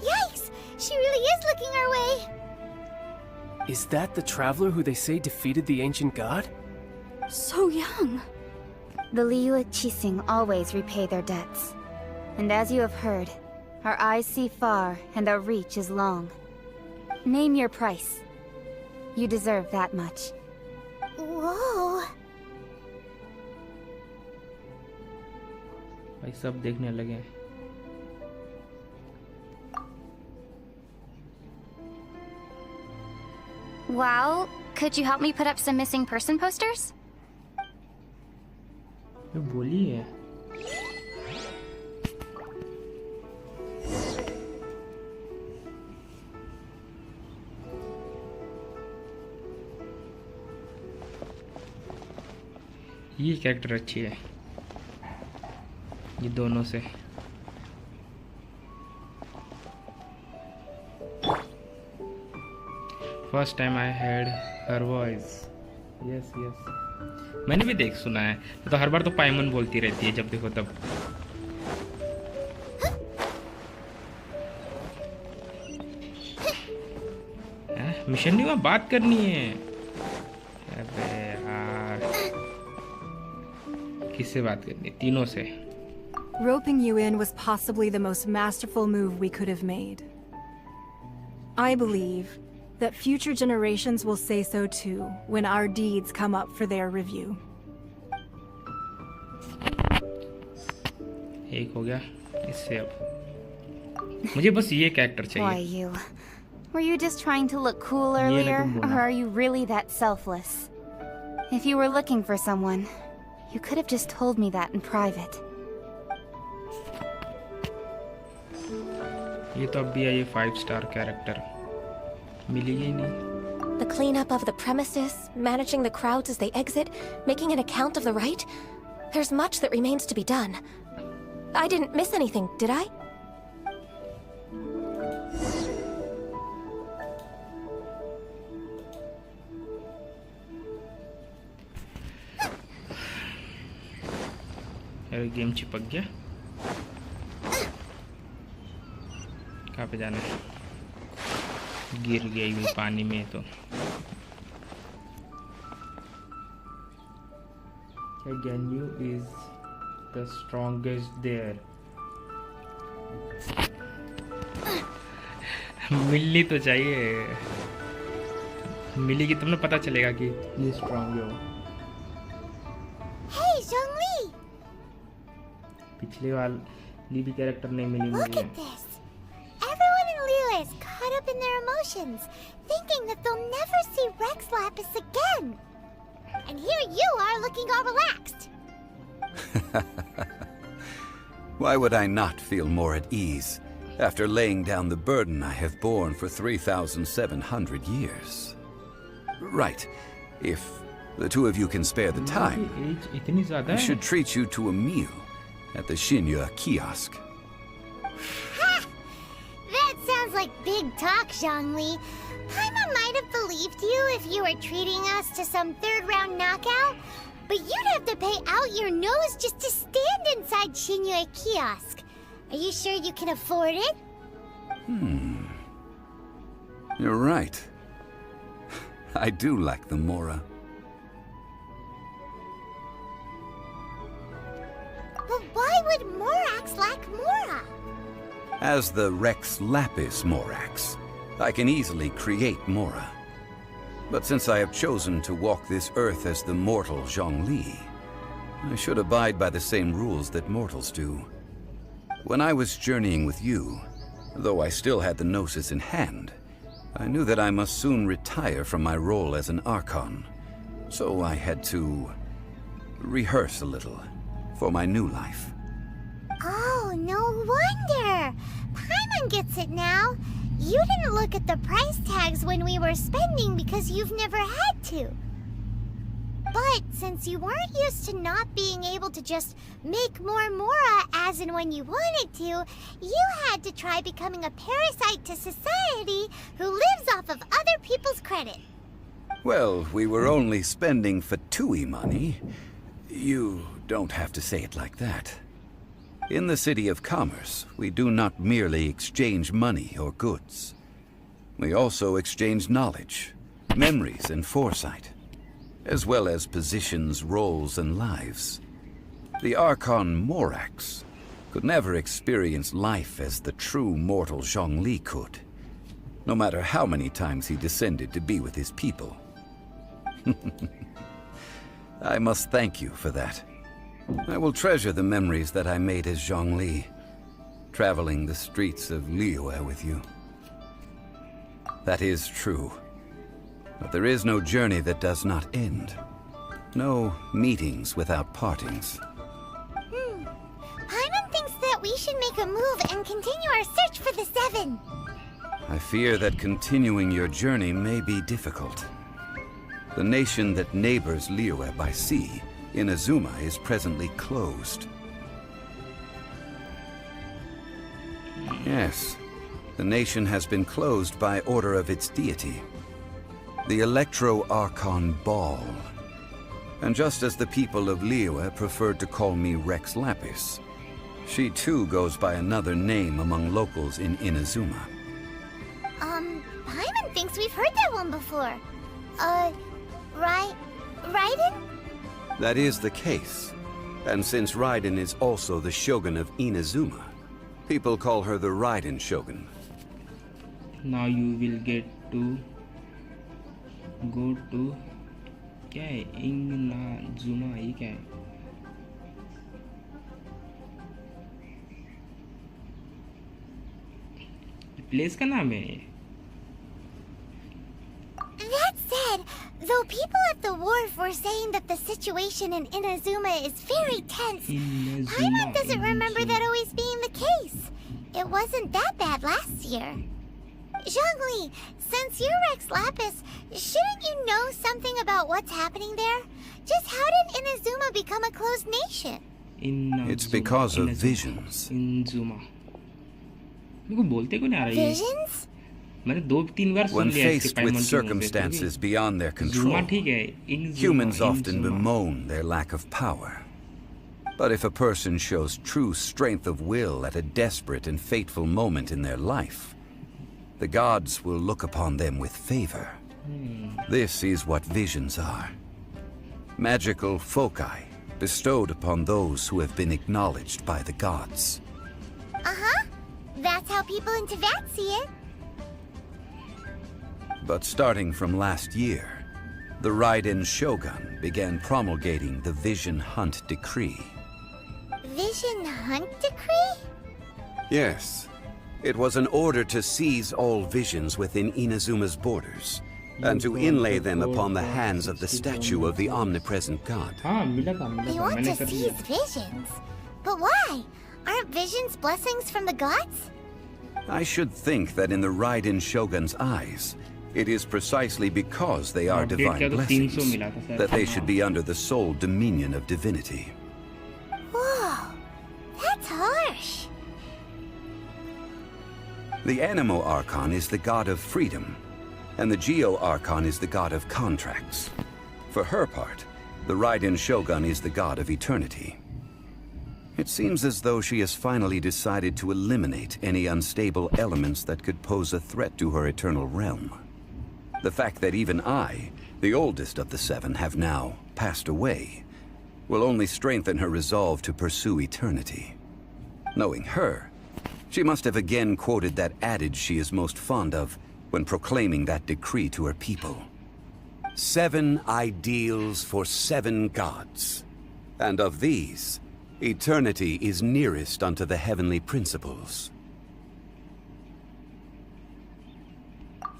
Yikes! She really is looking our way! Is that the traveler who they say defeated the ancient god? So young. The Liyue 𝓲𝓴𝓮 always repay their debts. And as you have heard, our eyes see far and our reach is long. Name your price. You deserve that much. Whoa! भाई सब देखने लगे. Well, could you help me put up some missing person posters? बोली है. ये character अच्छी है. ये दोनों से. First time I heard her voice. Yes. मैंने भी सुना है. तो हर बार तो पाइमन बोलती रहती है जब देखो तब. मिशन नहीं हुआ, बात करनी है. अबे यार. किससे बात करनी? तीनों से. Roping you in was possibly the most masterful move we could have made. I believe that future generations will say so too when our deeds come up for their review. एक हो गया इससे। अब मुझे बस ये कैरेक्टर Why चाहिए। you? Were you just trying to look cool earlier, or are you really that selfless? If you were looking for someone, you could have just told me that in private. ये तो अब भी है, ये 5 star character मिलेगी ही नहीं। The cleanup of the premises, managing the crowds as they exit, making an account of the rite. There's much that remains to be done. I didn't miss anything, did I? अरे game चिपक गया। कहाँ पे जाना है? गिर गई हुई पानी में तो। Ganyu is the strongest there. मिलनी तो चाहिए, मिलेगी तब ना पता चलेगा कि ये स्ट्रॉन्ग हो। Hey, Zhongli! पिछले वाली भी कैरेक्टर नहीं मिली Look मुझे। at this. Everyone in Liyue is caught up in their emotions, thinking that they'll never see Rex Lapis again. And here you are looking all relaxed. Why would I not feel more at ease after laying down the burden I have borne for 3,700 years? Right. If the two of you can spare the time, I should treat you to a meal at the 𝓚 kiosk. Ha! That sounds like big talk, Zhongli. Paimon might have believed you if you were treating us to some third-round knockout, but you'd have to pay out your nose just to stand inside 𝓚 kiosk. Are you sure you can afford it? You're right. I do like the 𝓞𝓏. But why would Morax lack 𝓞𝓏? As the 𝓚𝓪𝓵 Morax, I can easily create 𝓞𝓏. But since I have chosen to walk this earth as the mortal Zhongli, I should abide by the same rules that mortals do. When I was journeying with you, though I still had the Gnosis in hand, I knew that I must soon retire from my role as an Archon, so I had to rehearse a little for my new life. Oh, no wonder! Paimon gets it now. You didn't look at the price tags when we were spending because you've never had to. But since you weren't used to not being able to just make more 𝓞𝓏 as and when you wanted to, you had to try becoming a parasite to society who lives off of other people's credit. Well, we were only spending Fatui money. You don't have to say it like that. In the City of Commerce, we do not merely exchange money or goods. We also exchange knowledge, memories, and foresight, as well as positions, roles, and lives. The Archon Morax could never experience life as the true mortal Zhongli could, no matter how many times he descended to be with his people. I must thank you for that. I will treasure the memories that I made as Zhongli, traveling the streets of Liyue with you. That is true. But there is no journey that does not end. No meetings without partings. Paimon thinks that we should make a move and continue our search for the 7. I fear that continuing your journey may be difficult. The nation that neighbors Liyue by sea, Inazuma, is presently closed. Yes, the nation has been closed by order of its deity, the Electro-Archon Ball. And just as the people of Liyue preferred to call me Rex Lapis, she too goes by another name among locals in Inazuma. Paimon thinks we've heard that one before. Raiden? That is the case. And since Raiden is also the Shogun of Inazuma, people call her the Raiden Shogun. Now you will get to go to क्या है इंगनाजुमा, ये क्या है? Place का नाम है ये. That said, though people at the wharf were saying that the situation in 𝓚𝓲𝓴 is very tense, Paimon doesn't remember that always being the case. It wasn't that bad last year. Zhongli, since you're 𝓚𝓱𝓪𝓻, shouldn't you know something about what's happening there? Just how did 𝓚𝓲𝓴 become a closed nation? It's because of visions. मेरे को बोलते क्यों नहीं आ रहा ये? Visions? मैंने 2-3 बार सुन When लिया इसके faced पाइमन with के मुंह से, circumstances beyond their control, Zuma ठीक है, इन humans Zuma, often in Zuma. bemoan their lack of power. But if a person shows true strength of will at a desperate and fateful moment in their life, the gods will look upon them with favor. This is what visions are. Magical foci bestowed upon those who have been acknowledged by the gods. Uh-huh. That's how people in Teyvat see it. But starting from last year, the 𝓚𝓸𝓵𝓮 began promulgating the Vision Hunt Decree. Vision Hunt Decree? Yes. It was an order to seize all visions within 𝓚𝓲𝓴's borders, and to inlay them upon the hands of the statue of the omnipresent god. They want to seize visions. But why? Aren't visions blessings from the gods? I should think that in the 𝓚𝓸𝓵𝓮's eyes, it is precisely because they are divine blessings that they should be under the sole dominion of divinity. Whoa, that's harsh. The 𝓚𝓚 is the god of freedom, and the 𝓯𝓸𝓵𝓵 is the god of contracts. For her part, the 𝓚𝓸𝓵𝓮 is the god of eternity. It seems as though she has finally decided to eliminate any unstable elements that could pose a threat to her eternal realm. The fact that even I, the oldest of the seven, have now passed away, will only strengthen her resolve to pursue eternity. Knowing her, she must have again quoted that adage she is most fond of when proclaiming that decree to her people. 7 ideals for 7 gods, and of these, eternity is nearest unto the heavenly principles.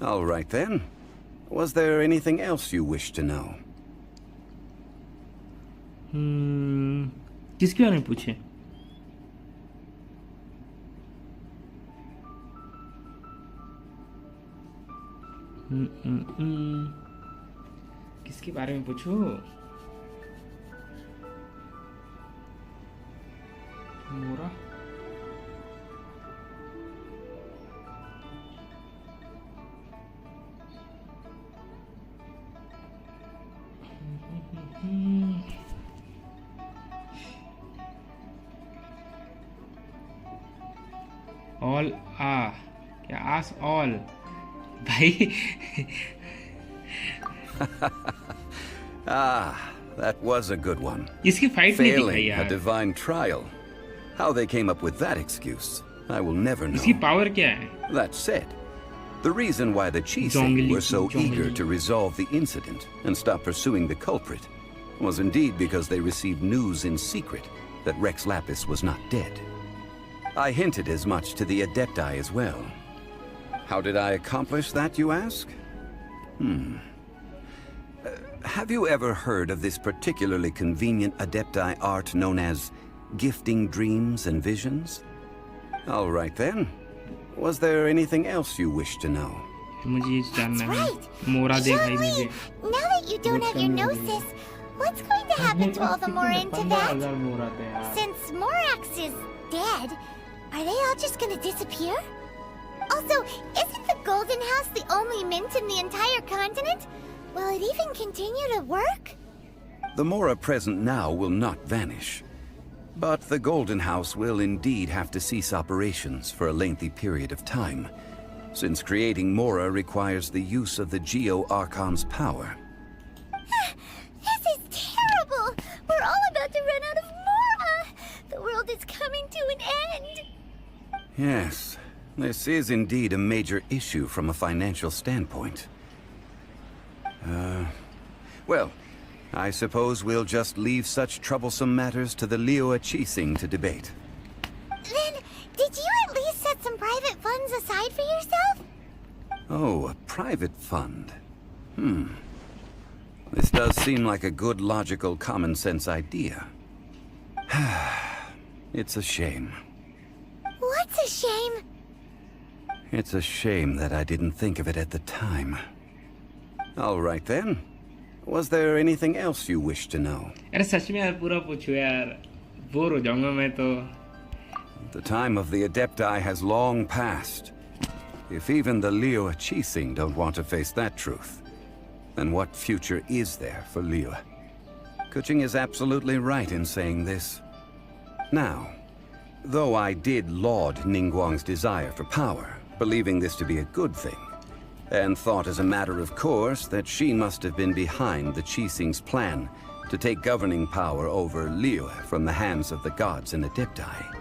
All right then. Was there anything else you wish to know? किसके बारे में पूछे? किसके बारे में पूछो? मोरा? All are क्या ask all भाई That was a good one. इसकी fight नहीं दिखाई Failing यार. a divine trial. How they came up with that excuse, I will never know. इसकी power क्या है? That said, the reason why the 𝓯𝓸𝓵 were so eager to resolve the incident and stop pursuing the culprit was indeed because they received news in secret that 𝓚𝓱𝓪𝓻 was not dead. I hinted as much to the Adepti as well. How did I accomplish that, you ask? Have you ever heard of this particularly convenient Adepti art known as gifting dreams and visions? All right then. Was there anything else you wish to know? That's right. Zhongli, now that you don't have your gnosis, what's going to happen to all the Mora in Teyvat? Since Morax is dead, are they all just gonna disappear? Also, isn't the Golden House the only mint in the entire continent? Will it even continue to work? The Mora present now will not vanish. But the Golden House will indeed have to cease operations for a lengthy period of time, since creating Mora requires the use of the 𝓯𝓸𝓵𝓵's power. This is terrible! We're all about to run out of Mora! The world is coming to an end! Yes, this is indeed a major issue from a financial standpoint. Well, I suppose we'll just leave such troublesome matters to the 𝓚𝓚𝓵𝓵 to debate. Then, did you at least set some private funds funds aside for yourself? Oh, a private fund. This does seem like a good, logical, common-sense idea. It's a shame. What's a shame? It's a shame that I didn't think of it at the time. All right then. Was there anything else you wish to know? अरे सच में यार पूरा पूछो यार, bore हो जाऊंगा मैं तो. The time of the Adepti has long passed. If even the 𝓚𝓲𝓴𝓮 don't want to face that truth, then what future is there for Liyue? Keqing is absolutely right in saying this. Now, though I did laud Ningguang's desire for power, believing this to be a good thing, and thought as a matter of course that she must have been behind the 𝓟𝓴𝓮's plan to take governing power over Liyue from the hands of the gods and Adepti,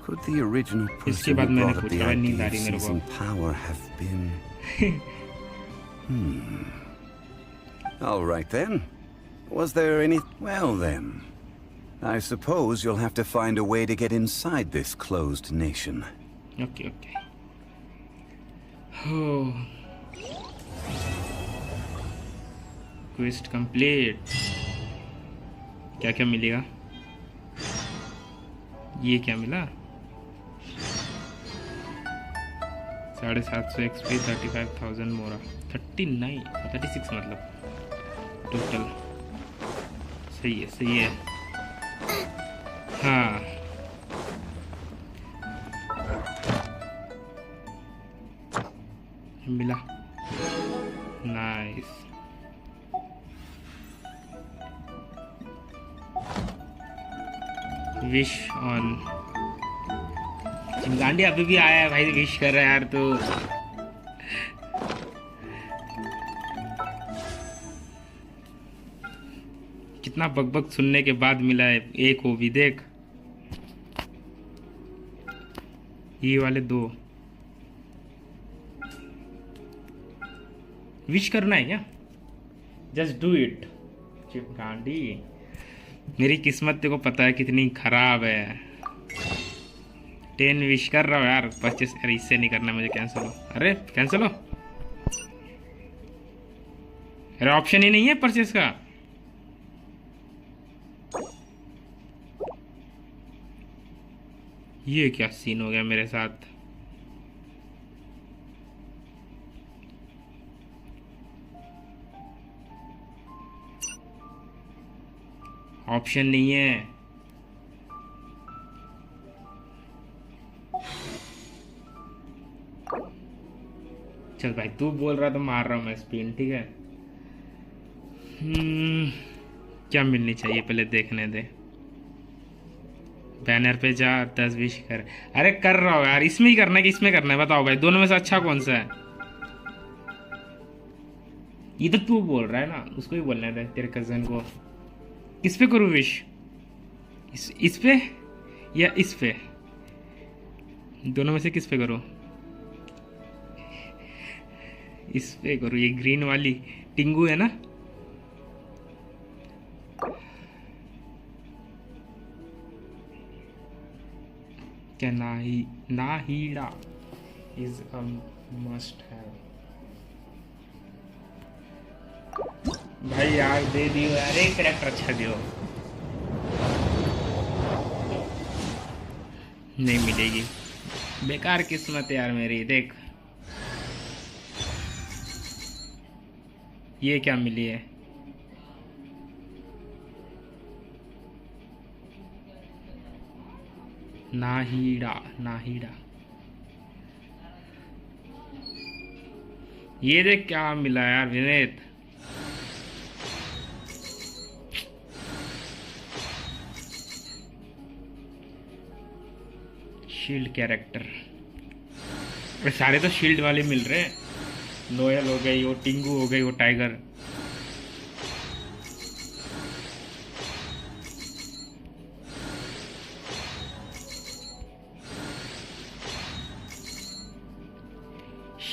could the original person who brought up the idea of seizing power have been... All right then. Was there any... Well then, I suppose you'll have to find a way to get inside this closed nation. Okay. Oh. Quest complete. क्या मिलेगा? ये क्या मिला? 750 XP, 35,000 मोरा, 36 मतलब total. सही है. हाँ. मिला. नाइस. Wish on. चिमगांडी अभी भी आया है भाई, विश कर रहा है यार. तो कितना बकबक सुनने के बाद मिला है एक वो भी. देख ये वाले 2 विश करना है क्या? जस्ट डू इट चिमगांडी. मेरी किस्मत तेरे को पता है कितनी खराब है. 10 विश कर रहा हूँ यार. 25. अरे इससे नहीं करना मुझे. कैंसिल हो. अरे कैंसिल हो. अरे ऑप्शन ही नहीं है परचेस का. ये क्या सीन हो गया मेरे साथ. ऑप्शन नहीं है. चल भाई तू बोल रहा तो मार रहा हूं मैं स्पिन. ठीक है. क्या मिलनी चाहिए पहले देखने दे. बैनर पे जा 10 विश कर. अरे कर रहा हूँ यार. इसमें ही करना है कि इसमें करना है? बताओ भाई दोनों में से अच्छा कौन सा है? ये तो तू बोल रहा है ना, उसको ही बोलना है तेरे कजन को. किस पे करूँ विश? इस पे या इस पे? दोनों में से किस पे करूँ? इस पे करूँ. ये ग्रीन वाली टिंगू है ना. क्या 𝓚𝓸𝓵𝓵 is a must have. भाई यार दे दियो यार. एक कैरेक्टर अच्छा दियो. नहीं मिलेगी. बेकार किस्मत है यार मेरी. देख ये क्या मिली है. 𝓚𝓸𝓵𝓵. ये देख क्या मिला यार विनेत. Shield character. सारे तो शील्ड वाले मिल रहे हैं. नोयल हो गई, वो टिंगू हो गई, वो tiger.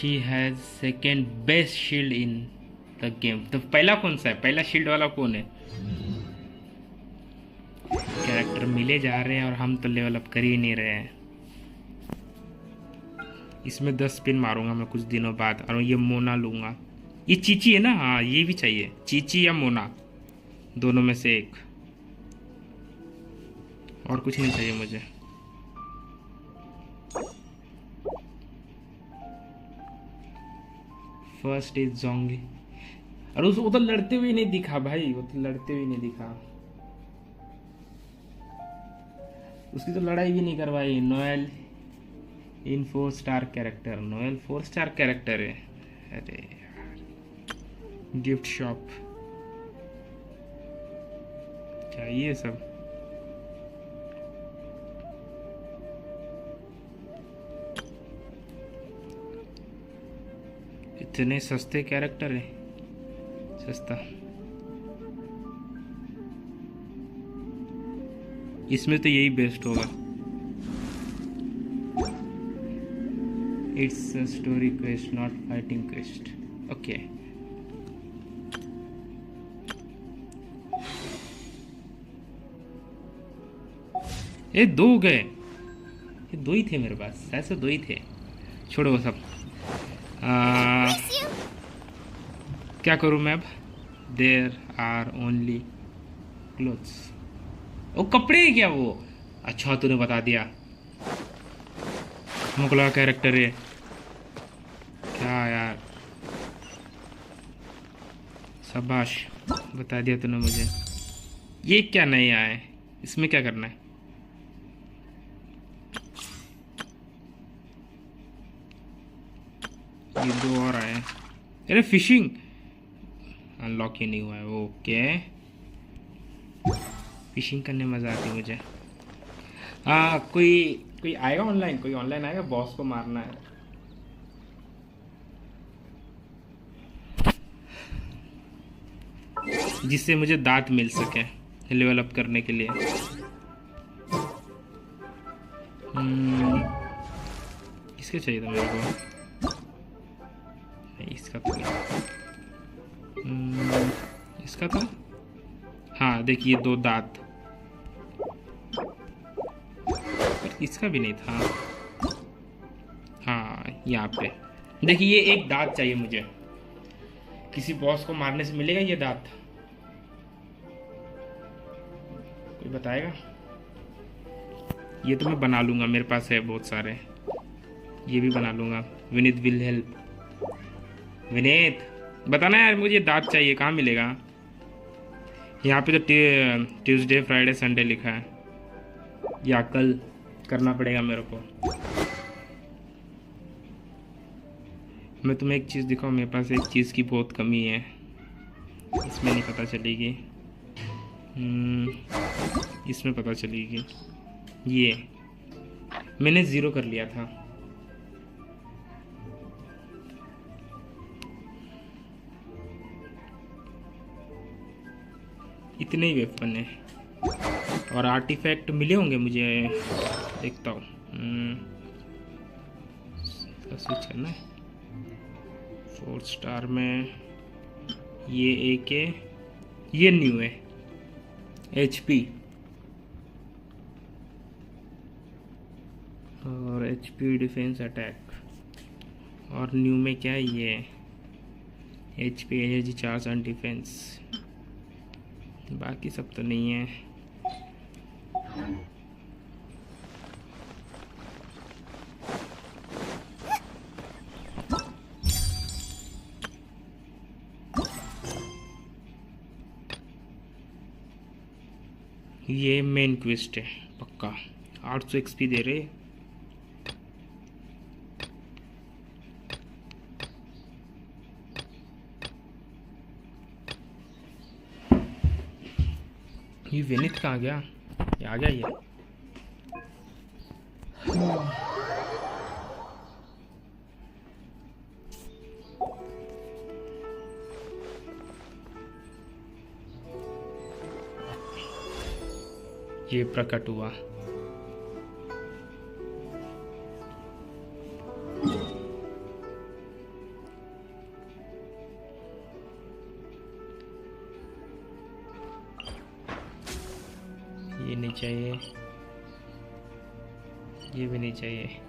She has second best shield in the game. तो पहला कौन सा है? पहला शील्ड वाला कौन है? कैरेक्टर मिले जा रहे हैं और हम तो लेवल अप कर ही नहीं रहे हैं. इसमें 10 स्पिन मारूंगा मैं कुछ दिनों बाद, और ये मोना लूंगा। ये चीची है ना? हाँ ये भी चाहिए, चीची या मोना, दोनों में से एक, और कुछ नहीं चाहिए मुझे। फर्स्ट इज जोंगी। और वो तो लड़ते हुए नहीं दिखा भाई, वो तो लड़ते हुए नहीं दिखा, उसकी तो लड़ाई भी नहीं करवाई। नोएल इन 4 star character, Noel 4 star character है। अरे यार, गिफ्ट शॉप चाहिए सब। इतने सस्ते कैरेक्टर है, सस्ता। इसमें तो यही बेस्ट होगा। It's a story quest not fighting quest. Okay ये 2 गए, ये 2 ही थे मेरे पास, ऐसे 2 ही थे। छोड़ो वो सब। क्या करूं मैं अब? There are only clothes. ओ कपड़े है क्या वो? अच्छा तूने बता दिया। मुगला कैरेक्टर है क्या यार, शाबाश, बता दिया तूने मुझे। ये क्या नया है, इसमें क्या करना है? ये 2 और आए। अरे फिशिंग अनलॉक ही नहीं हुआ है। ओके फिशिंग करने मजा आती है मुझे। कोई आएगा ऑनलाइन, कोई ऑनलाइन आएगा, बॉस को मारना है। जिससे मुझे दांत मिल सके लेवल अप करने के लिए। इसके चाहिए था मेरे को, इसका तो इसका था। हाँ देखिए 2 दांत, इसका भी नहीं था। हाँ यहाँ पे देखिए ये 1 दांत चाहिए मुझे। किसी बॉस को मारने से मिलेगा ये दांत? कोई बताएगा? ये तो मैं बना लूंगा, मेरे पास है बहुत सारे, ये भी बना लूंगा। Vineet will help. विनीत बताना यार, मुझे दांत चाहिए, कहाँ मिलेगा? यहाँ पे तो ट्यूसडे फ्राइडे संडे लिखा है, या कल करना पड़ेगा मेरे को। मैं तुम्हें एक चीज़ दिखाऊँ, मेरे पास एक चीज़ की बहुत कमी है, इसमें नहीं पता चलेगी। इसमें पता चलेगी। ये मैंने 0 कर लिया था। इतने ही वेपन है, और आर्टिफैक्ट मिले होंगे मुझे, देखता हूँ। स्विच करना है 4 स्टार में। ये एक है, ये न्यू है, HP, और HP डिफेंस अटैक। और न्यू में क्या है? ये HP energy charge and defence. बाकी सब तो नहीं है। ये मेन क्वेस्ट है पक्का। 800 XP दे रहे। ये विनीत कहाँ गया? ये आ गया ये। ये प्रकट हुआ। ये नहीं चाहिए, ये भी नहीं चाहिए।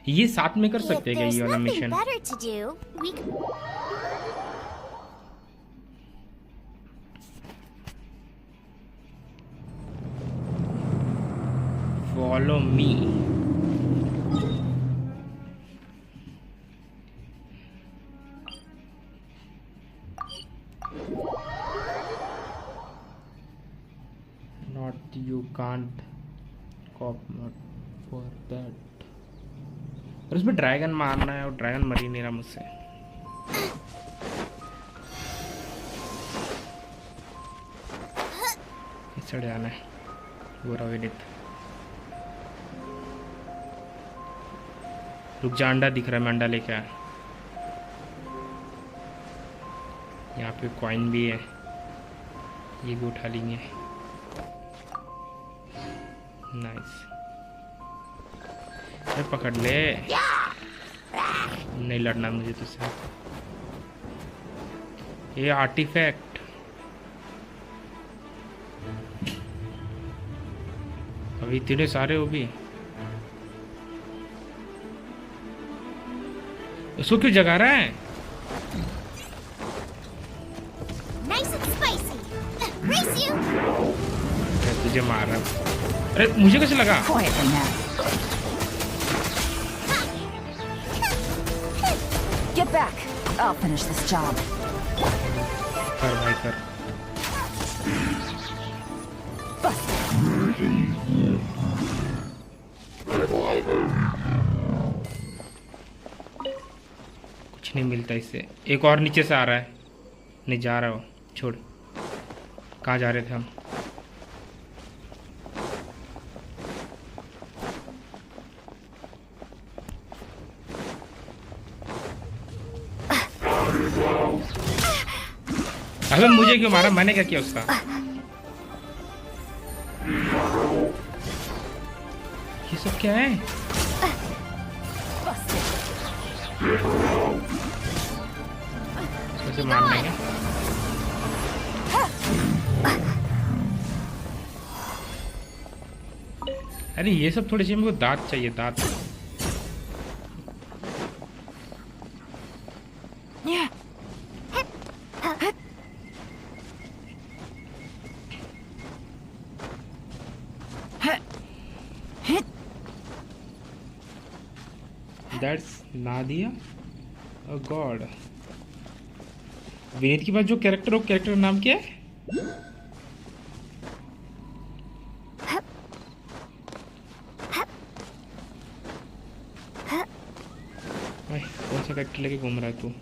ये साथ में कर If सकते हैं क्या there's ये वाला nothing mission? better to do, we can... Follow me. Not you can't cop not for that. और उसमें ड्रैगन मारना है और ड्रैगन मर ही नहीं रहा मुझसे. इस साइड जाना है. गोरा विनित. रुक जा, अंडा दिख रहा है, मैं अंडा लेके आया. यहाँ पे कॉइन भी है, ये भी उठा लेंगे. नाइस. अरे पकड़ ले, नहीं लड़ना मुझे तुझसे. ये आर्टिफैक्ट अभी इतने सारे हो भी. उसको क्यों जगा रहा है? Nice and spicy. Race you. मैं तुझे मार रहा हूँ. अरे मुझे कैसे लगा? Get back. I'll finish this job. कर भाई कर. कुछ नहीं मिलता इससे. एक और नीचे से आ रहा है. नहीं जा रहा हो, छोड़. कहाँ जा रहे थे हम? अबे मुझे क्यों मारा? मैंने क्या किया उसका? ये सब क्या है? कैसे मारना है? अरे ये सब थोड़ी सी मेरे को दांत चाहिए, दांत. That's Nadia a God. Vineet के पास जो कैरेक्टर हो, कैरेक्टर का नाम क्या है? कौन सा कैरेक्टर लेके घूम रहा है तू?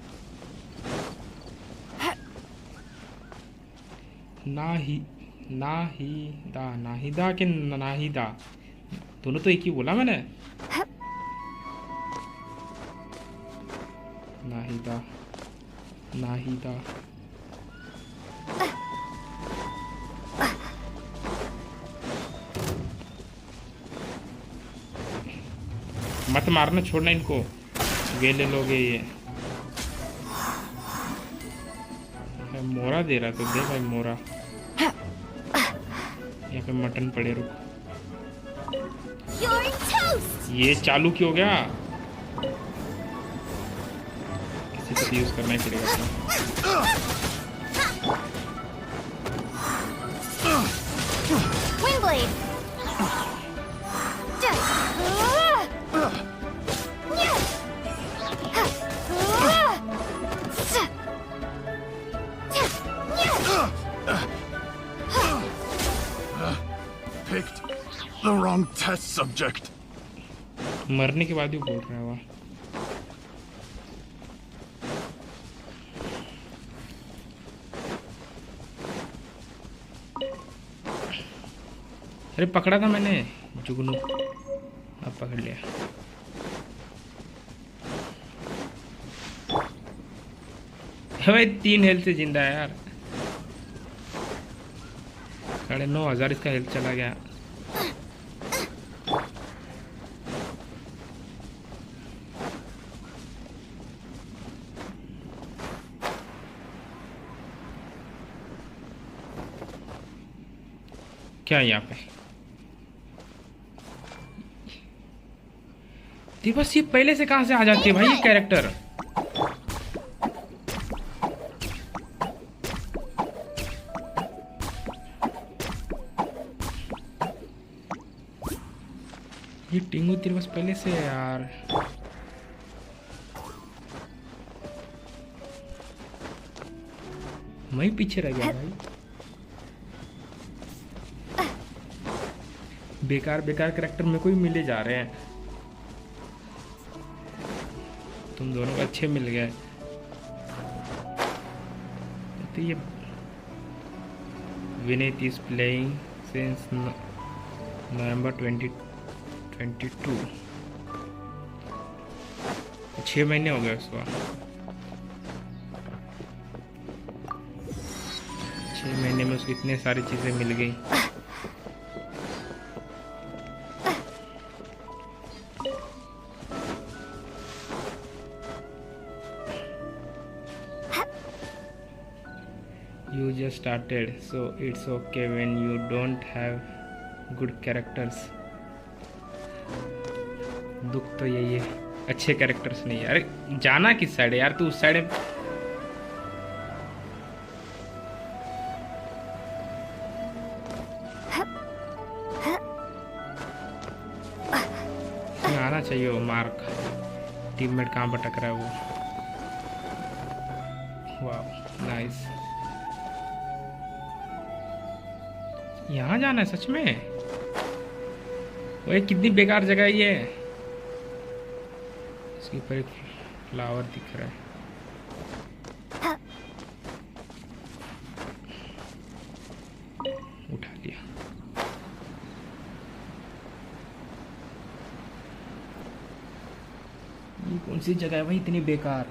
नाहिदा के नाहिदा दोनों तो एक ही बोला मैंने. नाहिदा मत मारना, छोड़ना इनको. वेले लोगे ये. मोरा दे रहा तो दे भाई मोरा. यहाँ पे मटन पड़े. रुक, ये चालू क्यों हो गया? किसी को यूज करना ही पड़ेगा. Windblade. Picked the wrong test subject. मरने के बाद ही बोल रहा है वह. अरे पकड़ा था मैंने जुगनू. अब पकड़ लिया. भाई 3 हेल्थ से जिंदा है यार. 9,500 इसका हेल्थ चला गया. क्या है यहाँ पे? तो बस ये पहले से कहां से आ जाती है भाई ये कैरेक्टर? ये टिंगू तेरे पास पहले से है यार। मैं ही पीछे रह गया भाई। बेकार बेकार कैरेक्टर मेरे को ही मिले जा रहे हैं। तुम दोनों को अच्छे मिल गए। तो ये विनीत इज प्लेइंग सिंस नवंबर 2022। 6 महीने हो गए उसको। 6 महीने में उसको इतने सारी चीजें मिल गई। You just started, so it's okay when you don't have good characters. दुख तो यही है, अच्छे कैरेक्टर्स नहीं। अरे जाना किस साइड है यार? तू उस साइड है। आना चाहिए वो मार्क। टीममेट कहाँ भटक रहा है वो? वाह नाइस। यहाँ जाना है सच में? वो कितनी बेकार जगह है ये। इसके ऊपर एक फ्लावर दिख रहा है। उठा लिया। ये कौन सी जगह है भाई इतनी बेकार?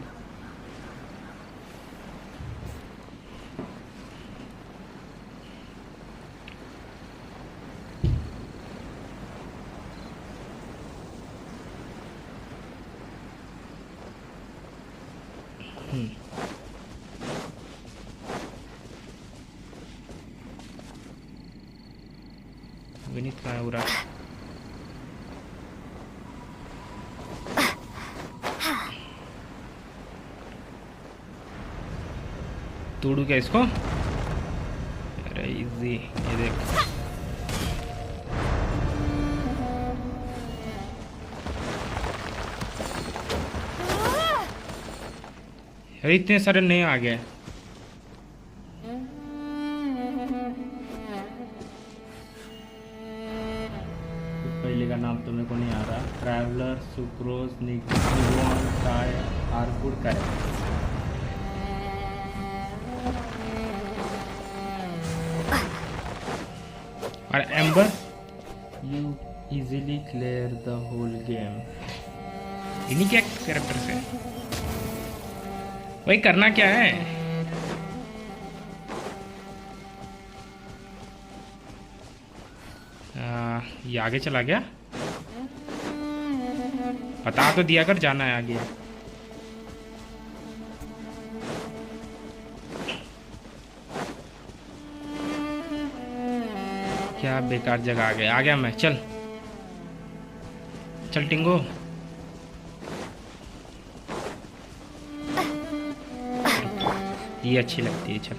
विनीत कहाँ है? उरा तोड़ू क्या इसको? अरे इजी, ये देख। अरे इतने सारे नए आ गए। पहले का नाम तो मेरे को नहीं आ रहा। ट्रैवलर, सुक्रोज, निगवान, टाय, आरकुड कैरेक्टर। और Amber, you easily clear the whole game. इन्हीं क्या कैरेक्टर से भाई करना क्या है? ये आगे चला गया। बता तो दिया कर जाना है आगे। क्या बेकार जगह आ गया मैं। चल चल टिंगो। ये अच्छी लगती है। चल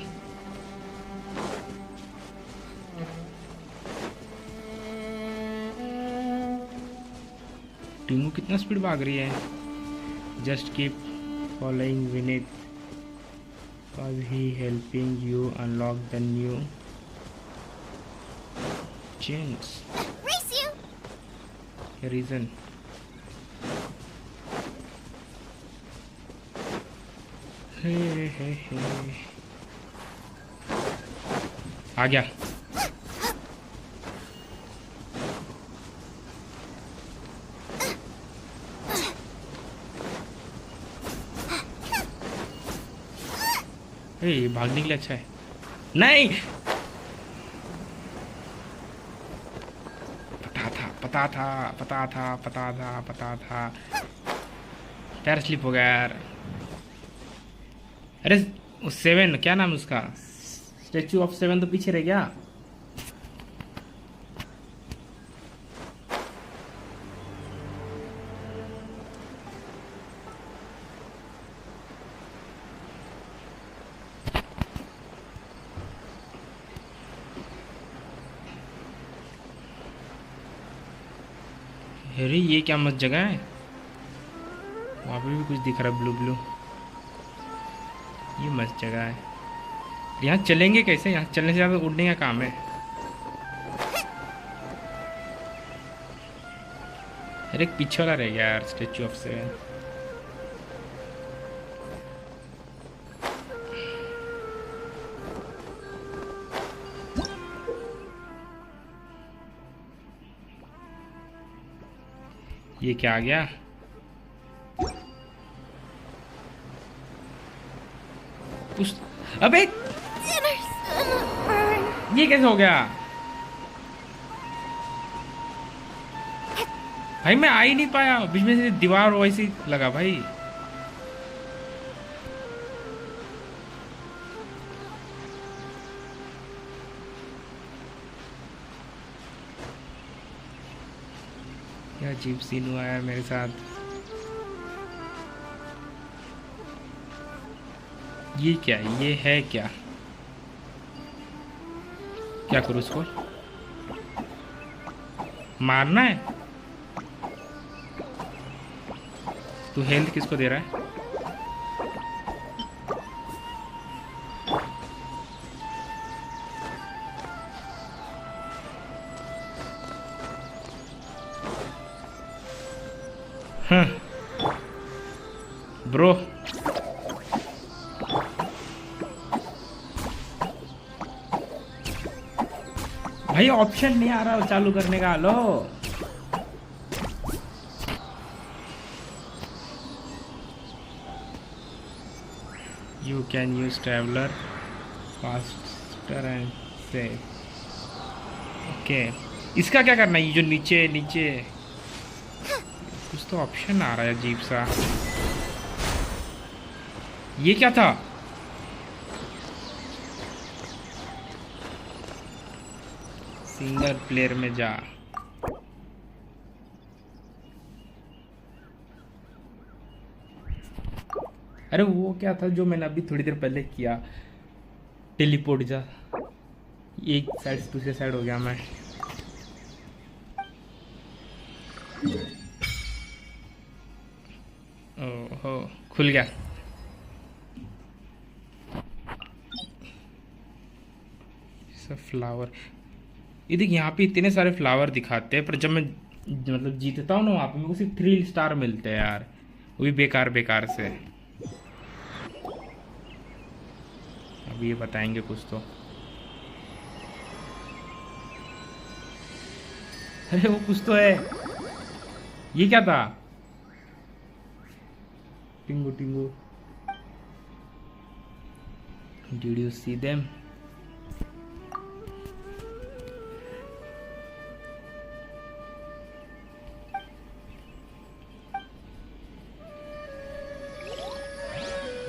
टिंगू कितना स्पीड भाग रही है। Just keep following Vineet because he helping you unlock the new chains. Race you. Reason. Hey. आ गया। भागने के लिए अच्छा है। नहीं पता था। पैर स्लिप हो गया यार। अरे उस 7 क्या नाम उसका? स्टैचू ऑफ 7 तो पीछे रह गया। अरे ये क्या मस्त जगह है, वहाँ पे भी कुछ दिख रहा है ब्लू ब्लू। ये मस्त जगह है। यहाँ चलेंगे कैसे? यहाँ चलने से ज़्यादा उड़ने का काम है। अरे एक पीछे वाला रह गया यार, स्टैचू ऑफ 𝓮। ये क्या आ गया? अबे ये कैसे हो गया भाई? मैं आ ही नहीं पाया, बीच में से दीवार वैसे ही लगा भाई। क्या अजीब सीन हुआ है मेरे साथ। ये क्या है? ये है क्या? क्या करूँ उसको? मारना है? तू हेल्थ किसको दे रहा है? ब्रो भाई ऑप्शन नहीं आ रहा चालू करने का। लो you can use traveller faster and save. Okay, इसका क्या करना है? ये जो नीचे नीचे कुछ तो ऑप्शन आ रहा है अजीब सा। ये क्या था? सिंगल प्लेयर में जा। अरे वो क्या था जो मैंने अभी थोड़ी देर पहले किया? टेलीपोर्ट जा। एक साइड से दूसरे साइड हो गया मैं। ओहो, खुल गया। फ्लावर, ये देख यहाँ पे इतने सारे फ्लावर दिखाते हैं, पर जब मैं मतलब जीतता हूँ ना वहाँ पे मेरे को सिर्फ 3 स्टार मिलते हैं यार, वो भी बेकार बेकार से। अब ये बताएंगे कुछ तो। अरे वो कुछ तो है। ये क्या था? Tingu Tingu. Did you see them?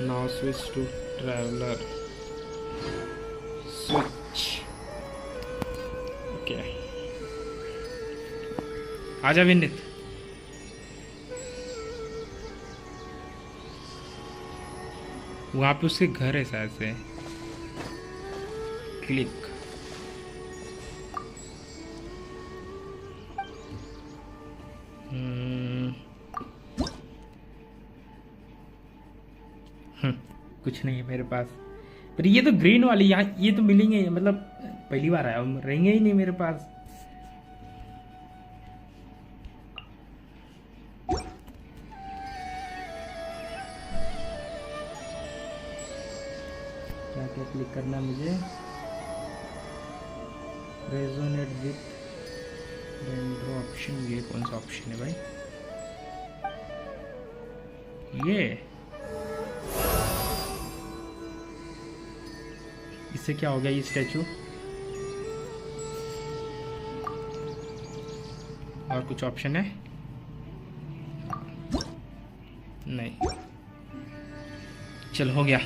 Now switch to traveler. Switch. Okay. आजा विनीत। वहाँ पे उसके घर है शायद से। क्लिक। कुछ नहीं है मेरे पास, पर ये तो ग्रीन वाली यहाँ ये तो मिलेंगे, मतलब पहली बार आया, रहेंगे ही नहीं मेरे पास। क्या क्या क्लिक करना मुझे? Resonate with render option. ये कौन सा ऑप्शन है भाई? ये इससे क्या हो गया? ये स्टैचू और कुछ ऑप्शन है? नहीं, चल हो गया।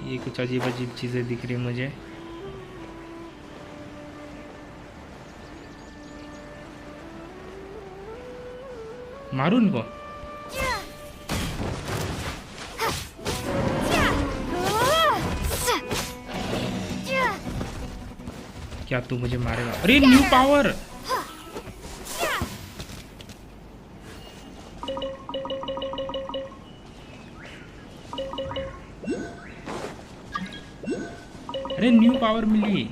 ये कुछ अजीब अजीब चीजें दिख रही मुझे। मारू उनको। क्या तू मुझे मारेगा? अरे न्यू पावर! अरे न्यू पावर मिली।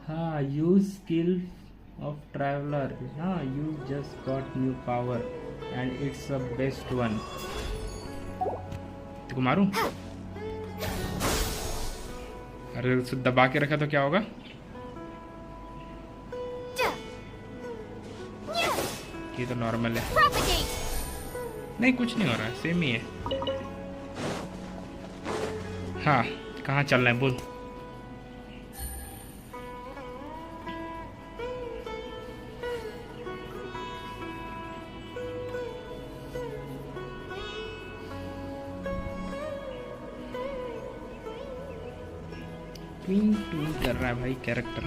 हाँ, यूज स्किल ऑफ ट्रैवलर। हाँ, you just got new power and it's the best one. तुम मारूं? अरे उसे दबा के रखा तो क्या होगा? ये तो नॉर्मल है। नहीं, कुछ नहीं हो रहा है, सेम ही है। हाँ, कहाँ चल रहे हैं बोल? ट्विन कर रहा है भाई कैरेक्टर।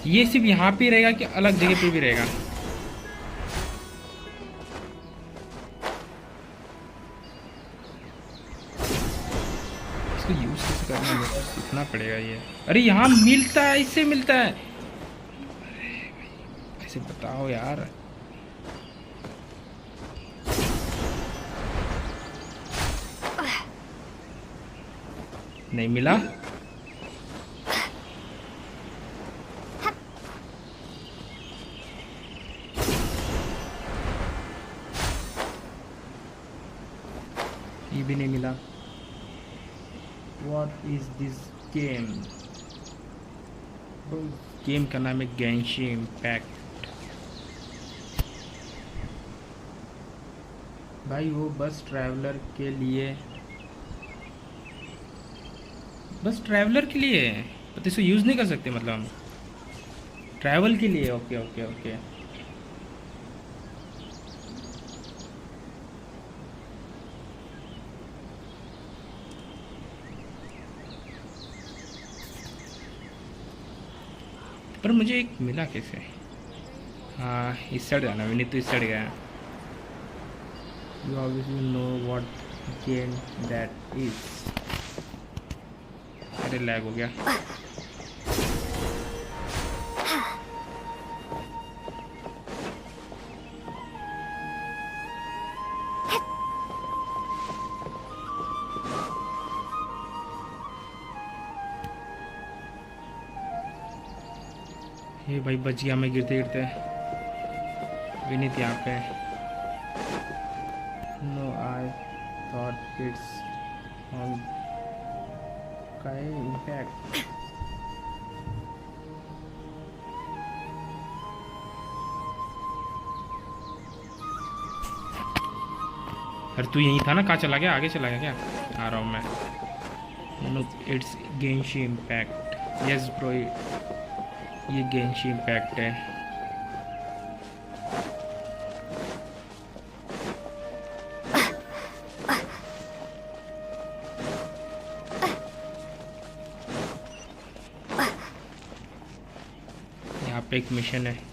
ये सिर्फ यहाँ पे रहेगा कि अलग जगह पे भी रहेगा? इसको यूज कैसे करना है सीखना पड़ेगा ये। अरे यहाँ मिलता है, इससे मिलता है। ऐसे बताओ यार। नहीं मिला? ये भी नहीं मिला। What is this game? Game का नाम है गेंशिन इम्पैक्ट। भाई वो बस ट्रैवलर के लिए, बस ट्रैवलर के लिए है, तो इसको यूज़ नहीं कर सकते मतलब हम ट्रैवल के लिए। Okay okay okay. पर मुझे एक मिला कैसे? हाँ, इस साइड जाना, विनीत तो इस साइड गया। You obviously know what game that is. अरे लैग हो गया। ये भाई बच गया मैं गिरते गिरते। विनीत यहाँ पे। No I thought it's on का इम्पैक्ट। अरे तू यहीं था ना? कहाँ चला गया? आगे चला गया क्या? आ रहा हूँ मैं। No it's Genshin Impact. Yes bro, ये गेंशिन इम्पैक्ट है। यहाँ पे एक मिशन है।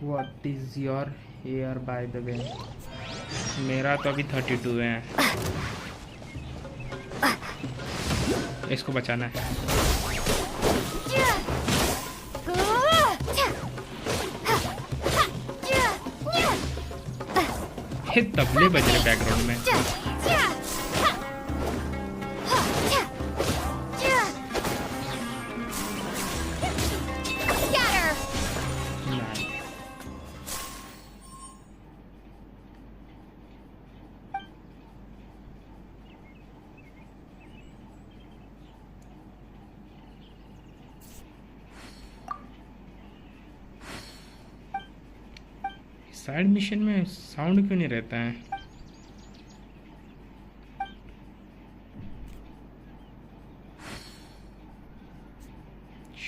What is your hair by the way? मेरा तो अभी 32 है। इसको बचाना है। ये तबले बज रहे बैकग्राउंड में। साइड मिशन में साउंड क्यों नहीं रहता है?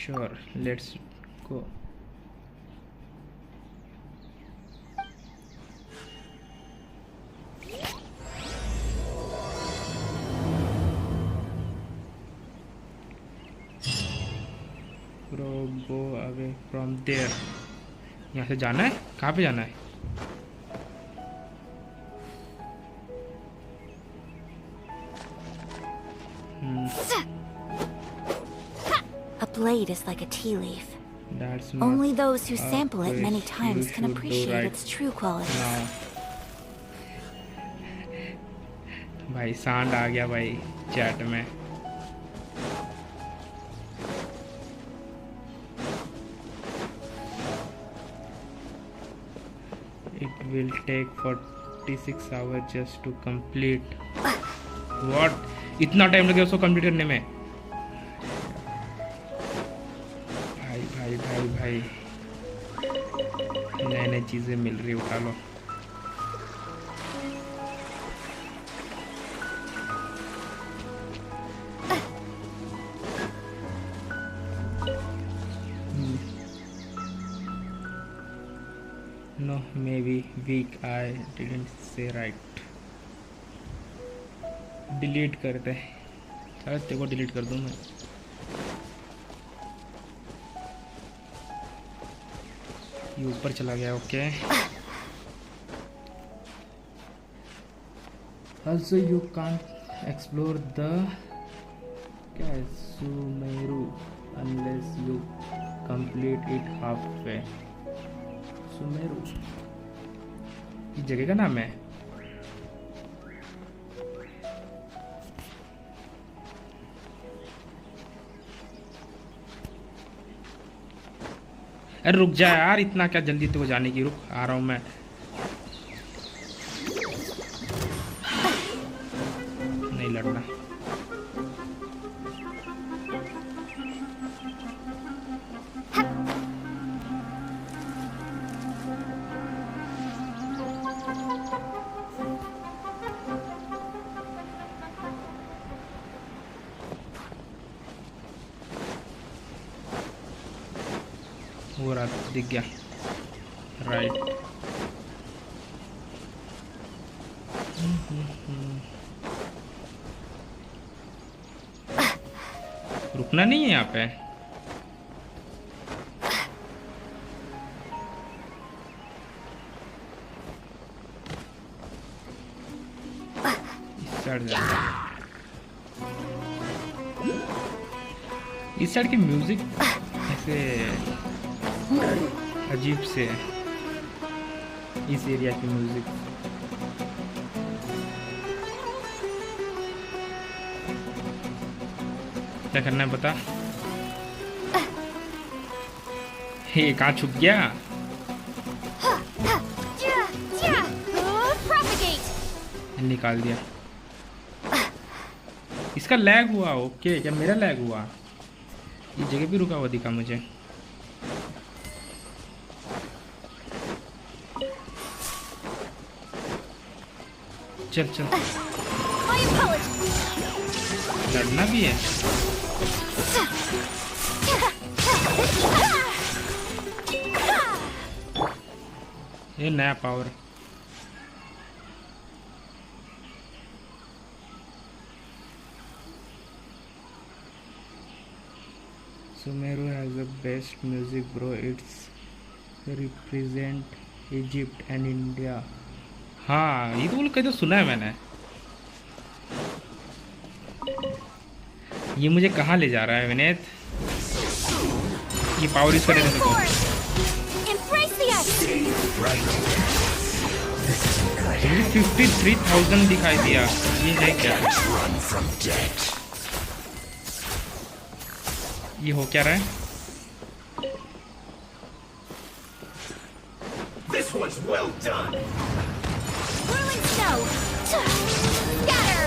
Sure, let's go. Go away from there. यहाँ से जाना है? कहाँ पे जाना है? A blade is like a tea leaf. That's not Only those who sample it many place times you can should go appreciate right its true qualities. now. भाई सांड आ गया भाई चैट में. It will take 46 hours just to complete. What? इतना time लगे उसको complete करने में? भाई भाई भाई भाई नए नए चीजें मिल रही, उठा लो. No, maybe weak. I didn't say right. Delete करते हैं. चलो तेरे को डिलीट कर दूँ मैं. ये ऊपर चला गया. Okay. Also you can't explore the Sumeru unless you complete it halfway. Sumeru ये जगह का नाम है. अरे रुक जा यार, इतना क्या जल्दी तो जाने की. रुक आ रहा हूँ मैं. नहीं लड़ना. वो रहा, दिख गया. राइट. रुकना नहीं है यहाँ पे. इस साइड जाना. इस साइड की म्यूजिक ऐसे अजीब से है. इस एरिया की म्यूजिक. क्या करना है बता. हे कहाँ छुप गया. निकाल दिया. इसका लैग हुआ. ओके, क्या मेरा लैग हुआ. ये जगह भी रुका हुआ दिखा मुझे. चल चल. लड़ना भी है. ये नया power. Sumeru has the best music bro. It's represent Egypt and India. हाँ, ये तो बोल कहीं तो सुना है मैंने. ये मुझे कहाँ ले जा रहा है विनेत. ये पावर यूज करने को 53,000 दिखाई दिया. ये है क्या. ये हो क्या रहा है. This was well done. Whirling snow. Scatter.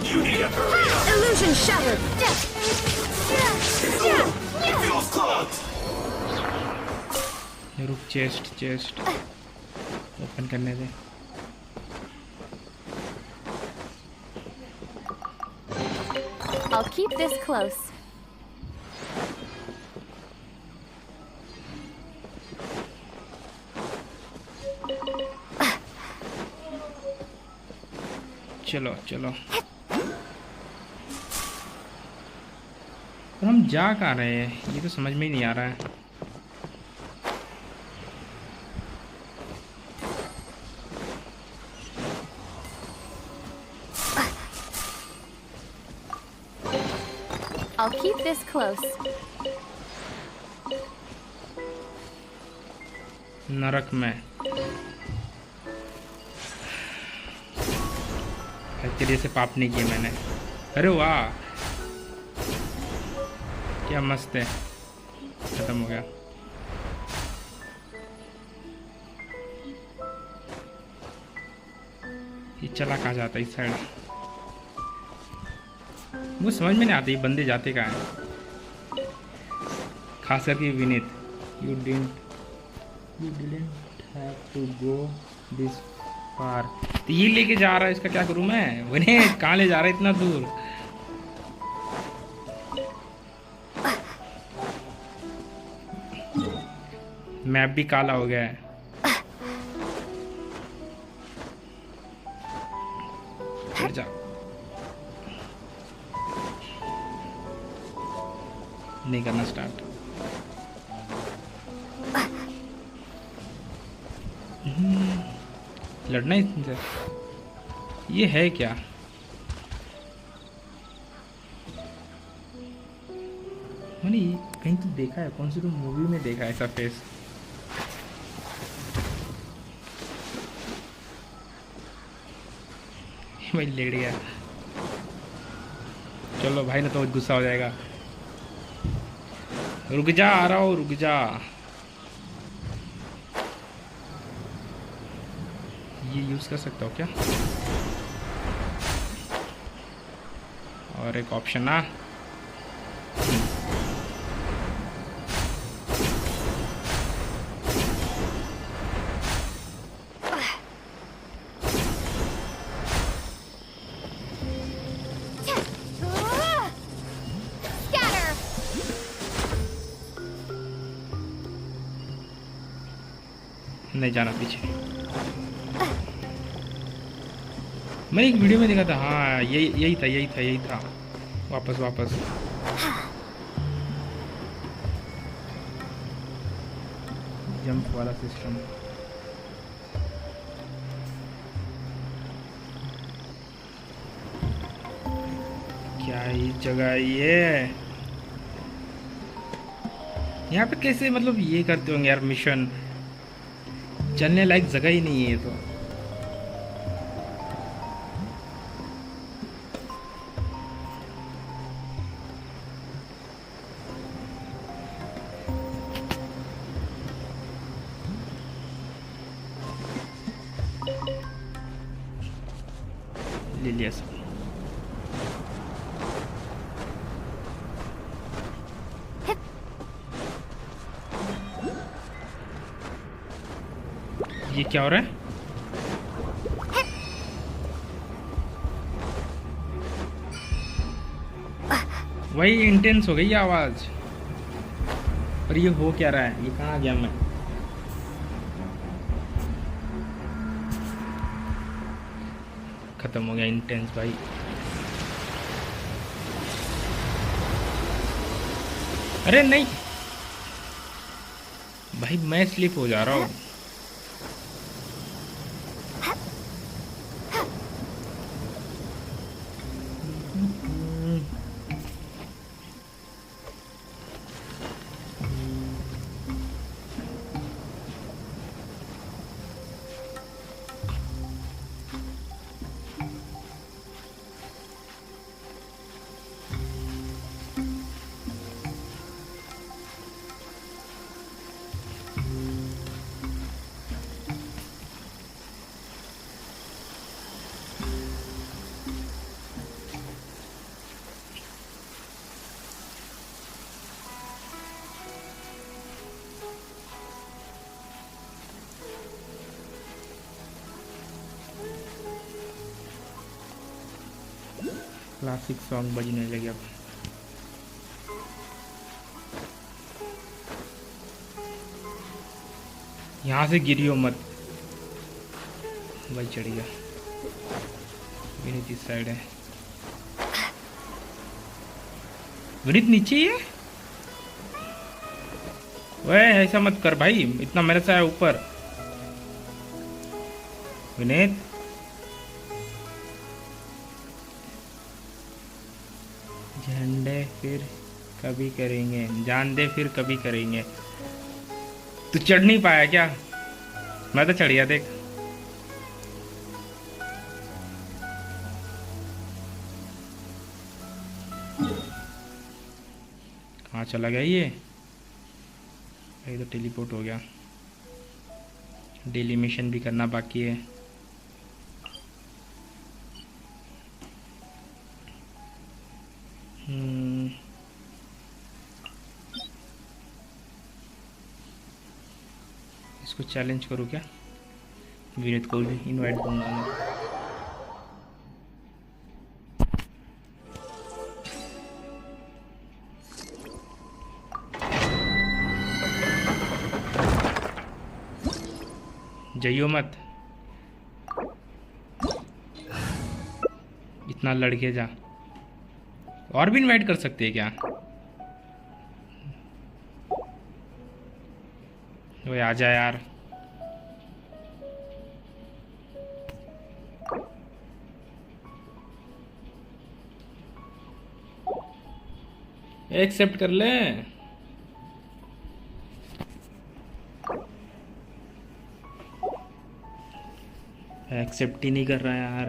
You need a hurry up. Illusion shattered. It feels clogged. रुक. चेस्ट चेस्ट ओपन करने दे। I'll keep this close. चलो चलो। और हम जा कहाँ रहे हैं ये तो समझ में ही नहीं आ रहा है। I'll keep this close. नरक में तेरे से पाप नहीं किए मैंने। अरे वाह क्या मस्त है। खत्म हो गया। ये चला कहाँ जाता है इस साइड। वो समझ में नहीं आती बंदे जाते कहाँ हैं। खास करके Vineet you didn't have to go this far. तो ये लेके जा रहा है इसका क्या करूं मैं। विनीत कहाँ ले जा रहा है इतना दूर। मैप भी काला हो गया है। फिर जा नहीं करना स्टार्ट। लड़ना है। ये है क्या। मैंने कहीं तो देखा है कौन सी तो मूवी में देखा है ऐसा फेस। भाई लेट गया। चलो भाई ना तो गुस्सा हो जाएगा। रुक जा आ रहा हूँ रुक जा। ये यूज कर सकता हूँ क्या। और एक ऑप्शन ना। नहीं जाना पीछे। मैं एक वीडियो में देखा था। हाँ यही था। वापस जंप वाला सिस्टम। क्या ही जगह है ये। यहाँ पे कैसे मतलब ये करते होंगे यार मिशन। चलने लायक जगह ही नहीं है ये तो। ले लिया सब। ये क्या हो रहा है। वही इंटेंस हो गई आवाज। पर ये हो क्या रहा है। ये कहाँ गया मैं। खत्म हो गया इंटेंस भाई। अरे नहीं भाई मैं स्लिप हो जा रहा हूँ। क्लासिक सॉन्ग बजने लगे अब। यहाँ से गिरियो मत भाई, चढ़ गया। विनीत इस साइड है। विनीत नीचे ही है। वह ऐसा मत कर भाई, इतना मेरे से है ऊपर। विनीत झंडे फिर कभी करेंगे, जान दे फिर कभी करेंगे। तू चढ़ नहीं पाया क्या? मैं तो चढ़ गया देख। कहाँ चला गया ये तो टेलीपोर्ट हो गया। डेली मिशन भी करना बाकी है। इसको चैलेंज करूँ क्या? विनीत को भी इनवाइट करूँगा मैं। जाइयो मत, इतना लड़के जा। और भी इनवाइट कर सकते हैं क्या? वो आ जा यार। एक्सेप्ट कर ले। एक्सेप्ट ही नहीं कर रहा यार।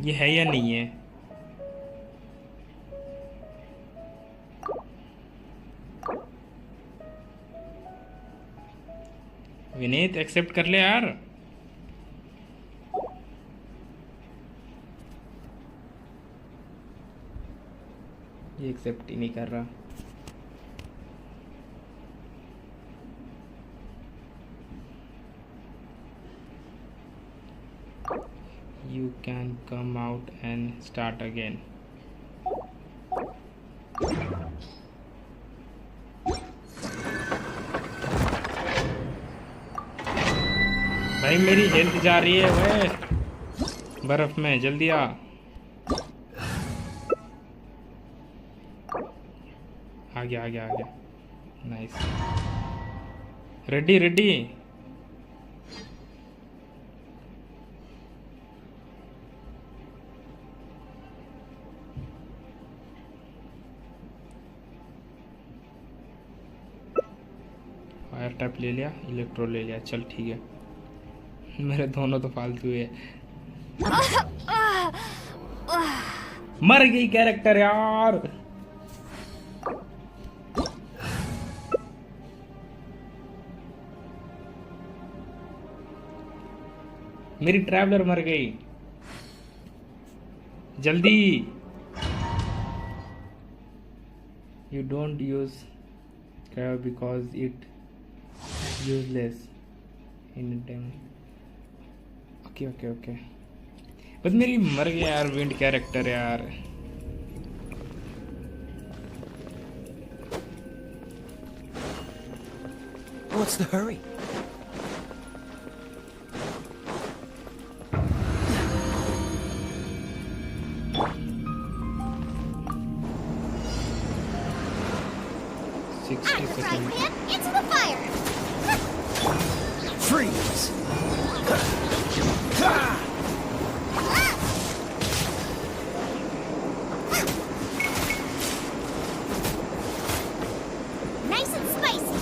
ये है या नहीं है? विनीत एक्सेप्ट कर ले यार। ये एक्सेप्ट ही नहीं कर रहा। You can come out and start again. भाई मेरी हेल्थ जा रही है वे बर्फ में, जल्दी आ। गया आ गया आ गया। Nice. Ready ready. Fire tap ले लिया, इलेक्ट्रो ले लिया, चल ठीक है। मेरे दोनों तो फालतू है। मर गई कैरेक्टर यार। मेरी ट्रैवलर मर गई। जल्दी। You don't use crab because it useless in time. Okay okay okay. बस मेरी मर गया यार विंड कैरेक्टर यार। What's the hurry? Right, man, into the fire! Freeze! Nice and spicy!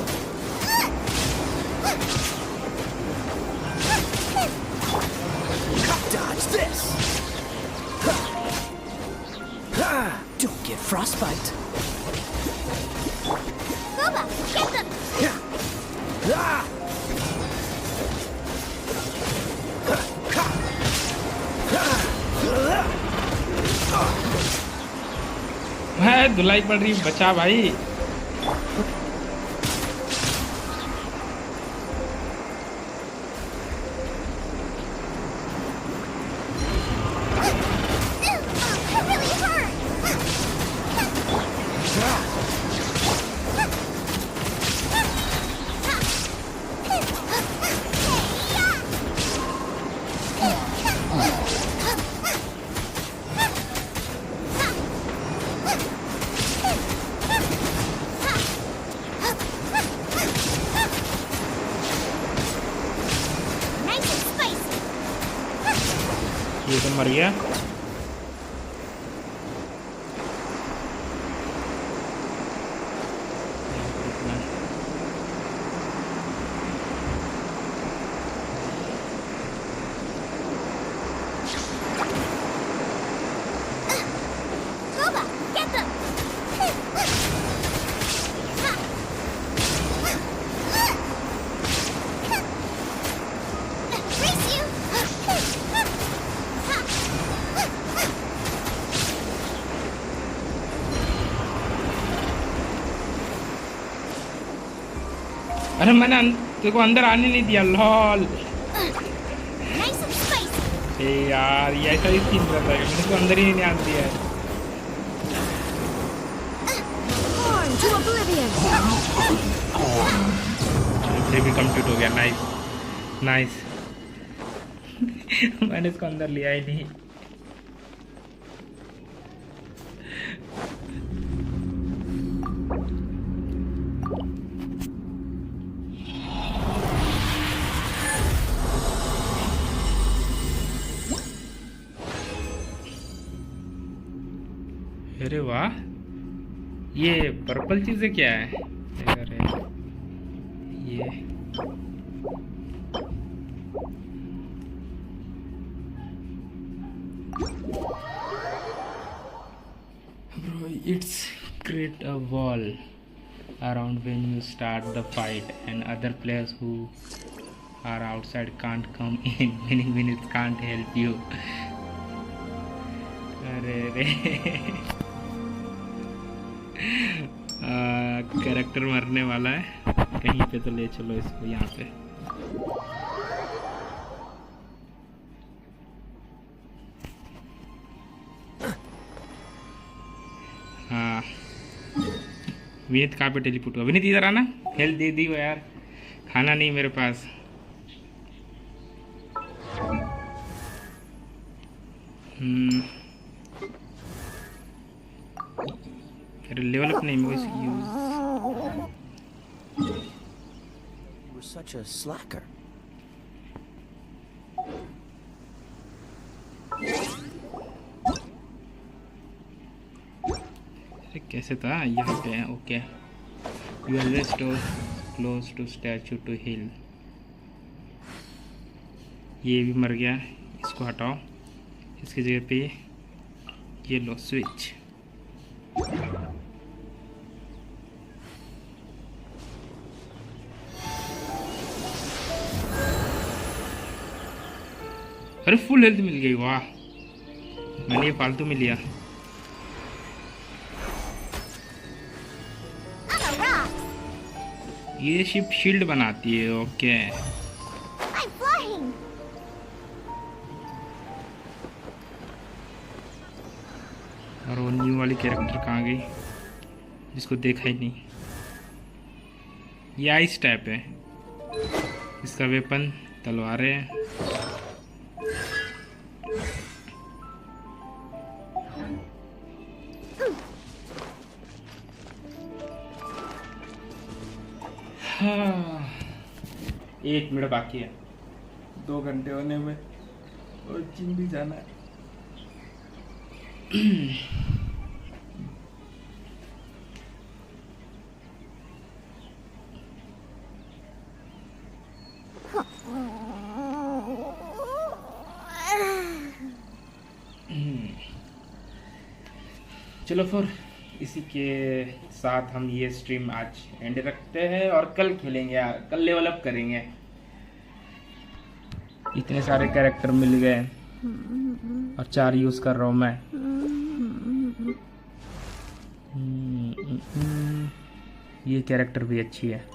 Dodge this! Don't get frostbite. Booba, get them! है धुलाई पड़ रही, बचा भाई। ये तो मर गया। अरे मैंने तेरे को अंदर आने नहीं दिया लॉल। ए यार ये ऐसा ही सीन कर रहा है, मैंने तो अंदर ही नहीं आने दिया है। ये भी कंप्लीट हो गया। Nice nice. मैंने इसको अंदर लिया ही नहीं। अरे वाह, ये पर्पल चीजें क्या है? अरे ये bro, it's create a wall around when you start the fight and other players who are outside can't come in. Many minutes can't help you. अरे रे कैरेक्टर मरने वाला है कहीं पे, तो ले चलो इसको यहाँ पे। हाँ विनीत कहाँ पे टेलीपोर्ट हुआ? विनीत इधर आना, हेल्थ दे दी हो यार, खाना नहीं मेरे पास। अरे लेवल अप नहीं, मैं You were such a slacker. अरे कैसे था? यहाँ पे है। Okay, you always stay close to statue to heal। ये भी मर गया, इसको हटाओ, इसकी जगह पे ये लो स्विच। अरे फुल हेल्थ मिल गई, वाह। मैंने ये फालतू में लिया। ये शिप शील्ड बनाती है। ओके, और वो न्यू वाली कैरेक्टर कहाँ गई जिसको देखा ही नहीं? ये आइस टाइप है, इसका वेपन तलवारें है। हाँ, 1 मिनट बाकी है 2 घंटे होने में, और जिम भी जाना है। चलो फिर इसी के साथ हम ये स्ट्रीम आज एंड रखते हैं, और कल खेलेंगे यार, कल लेवल अप करेंगे। इतने सारे कैरेक्टर मिल गए और 4 यूज कर रहा हूँ मैं। ये कैरेक्टर भी अच्छी है।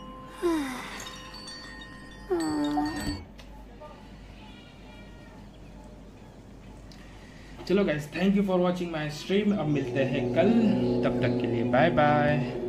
चलो guys, thank you for watching my stream. अब मिलते हैं कल, तब तक के लिए बाय बाय।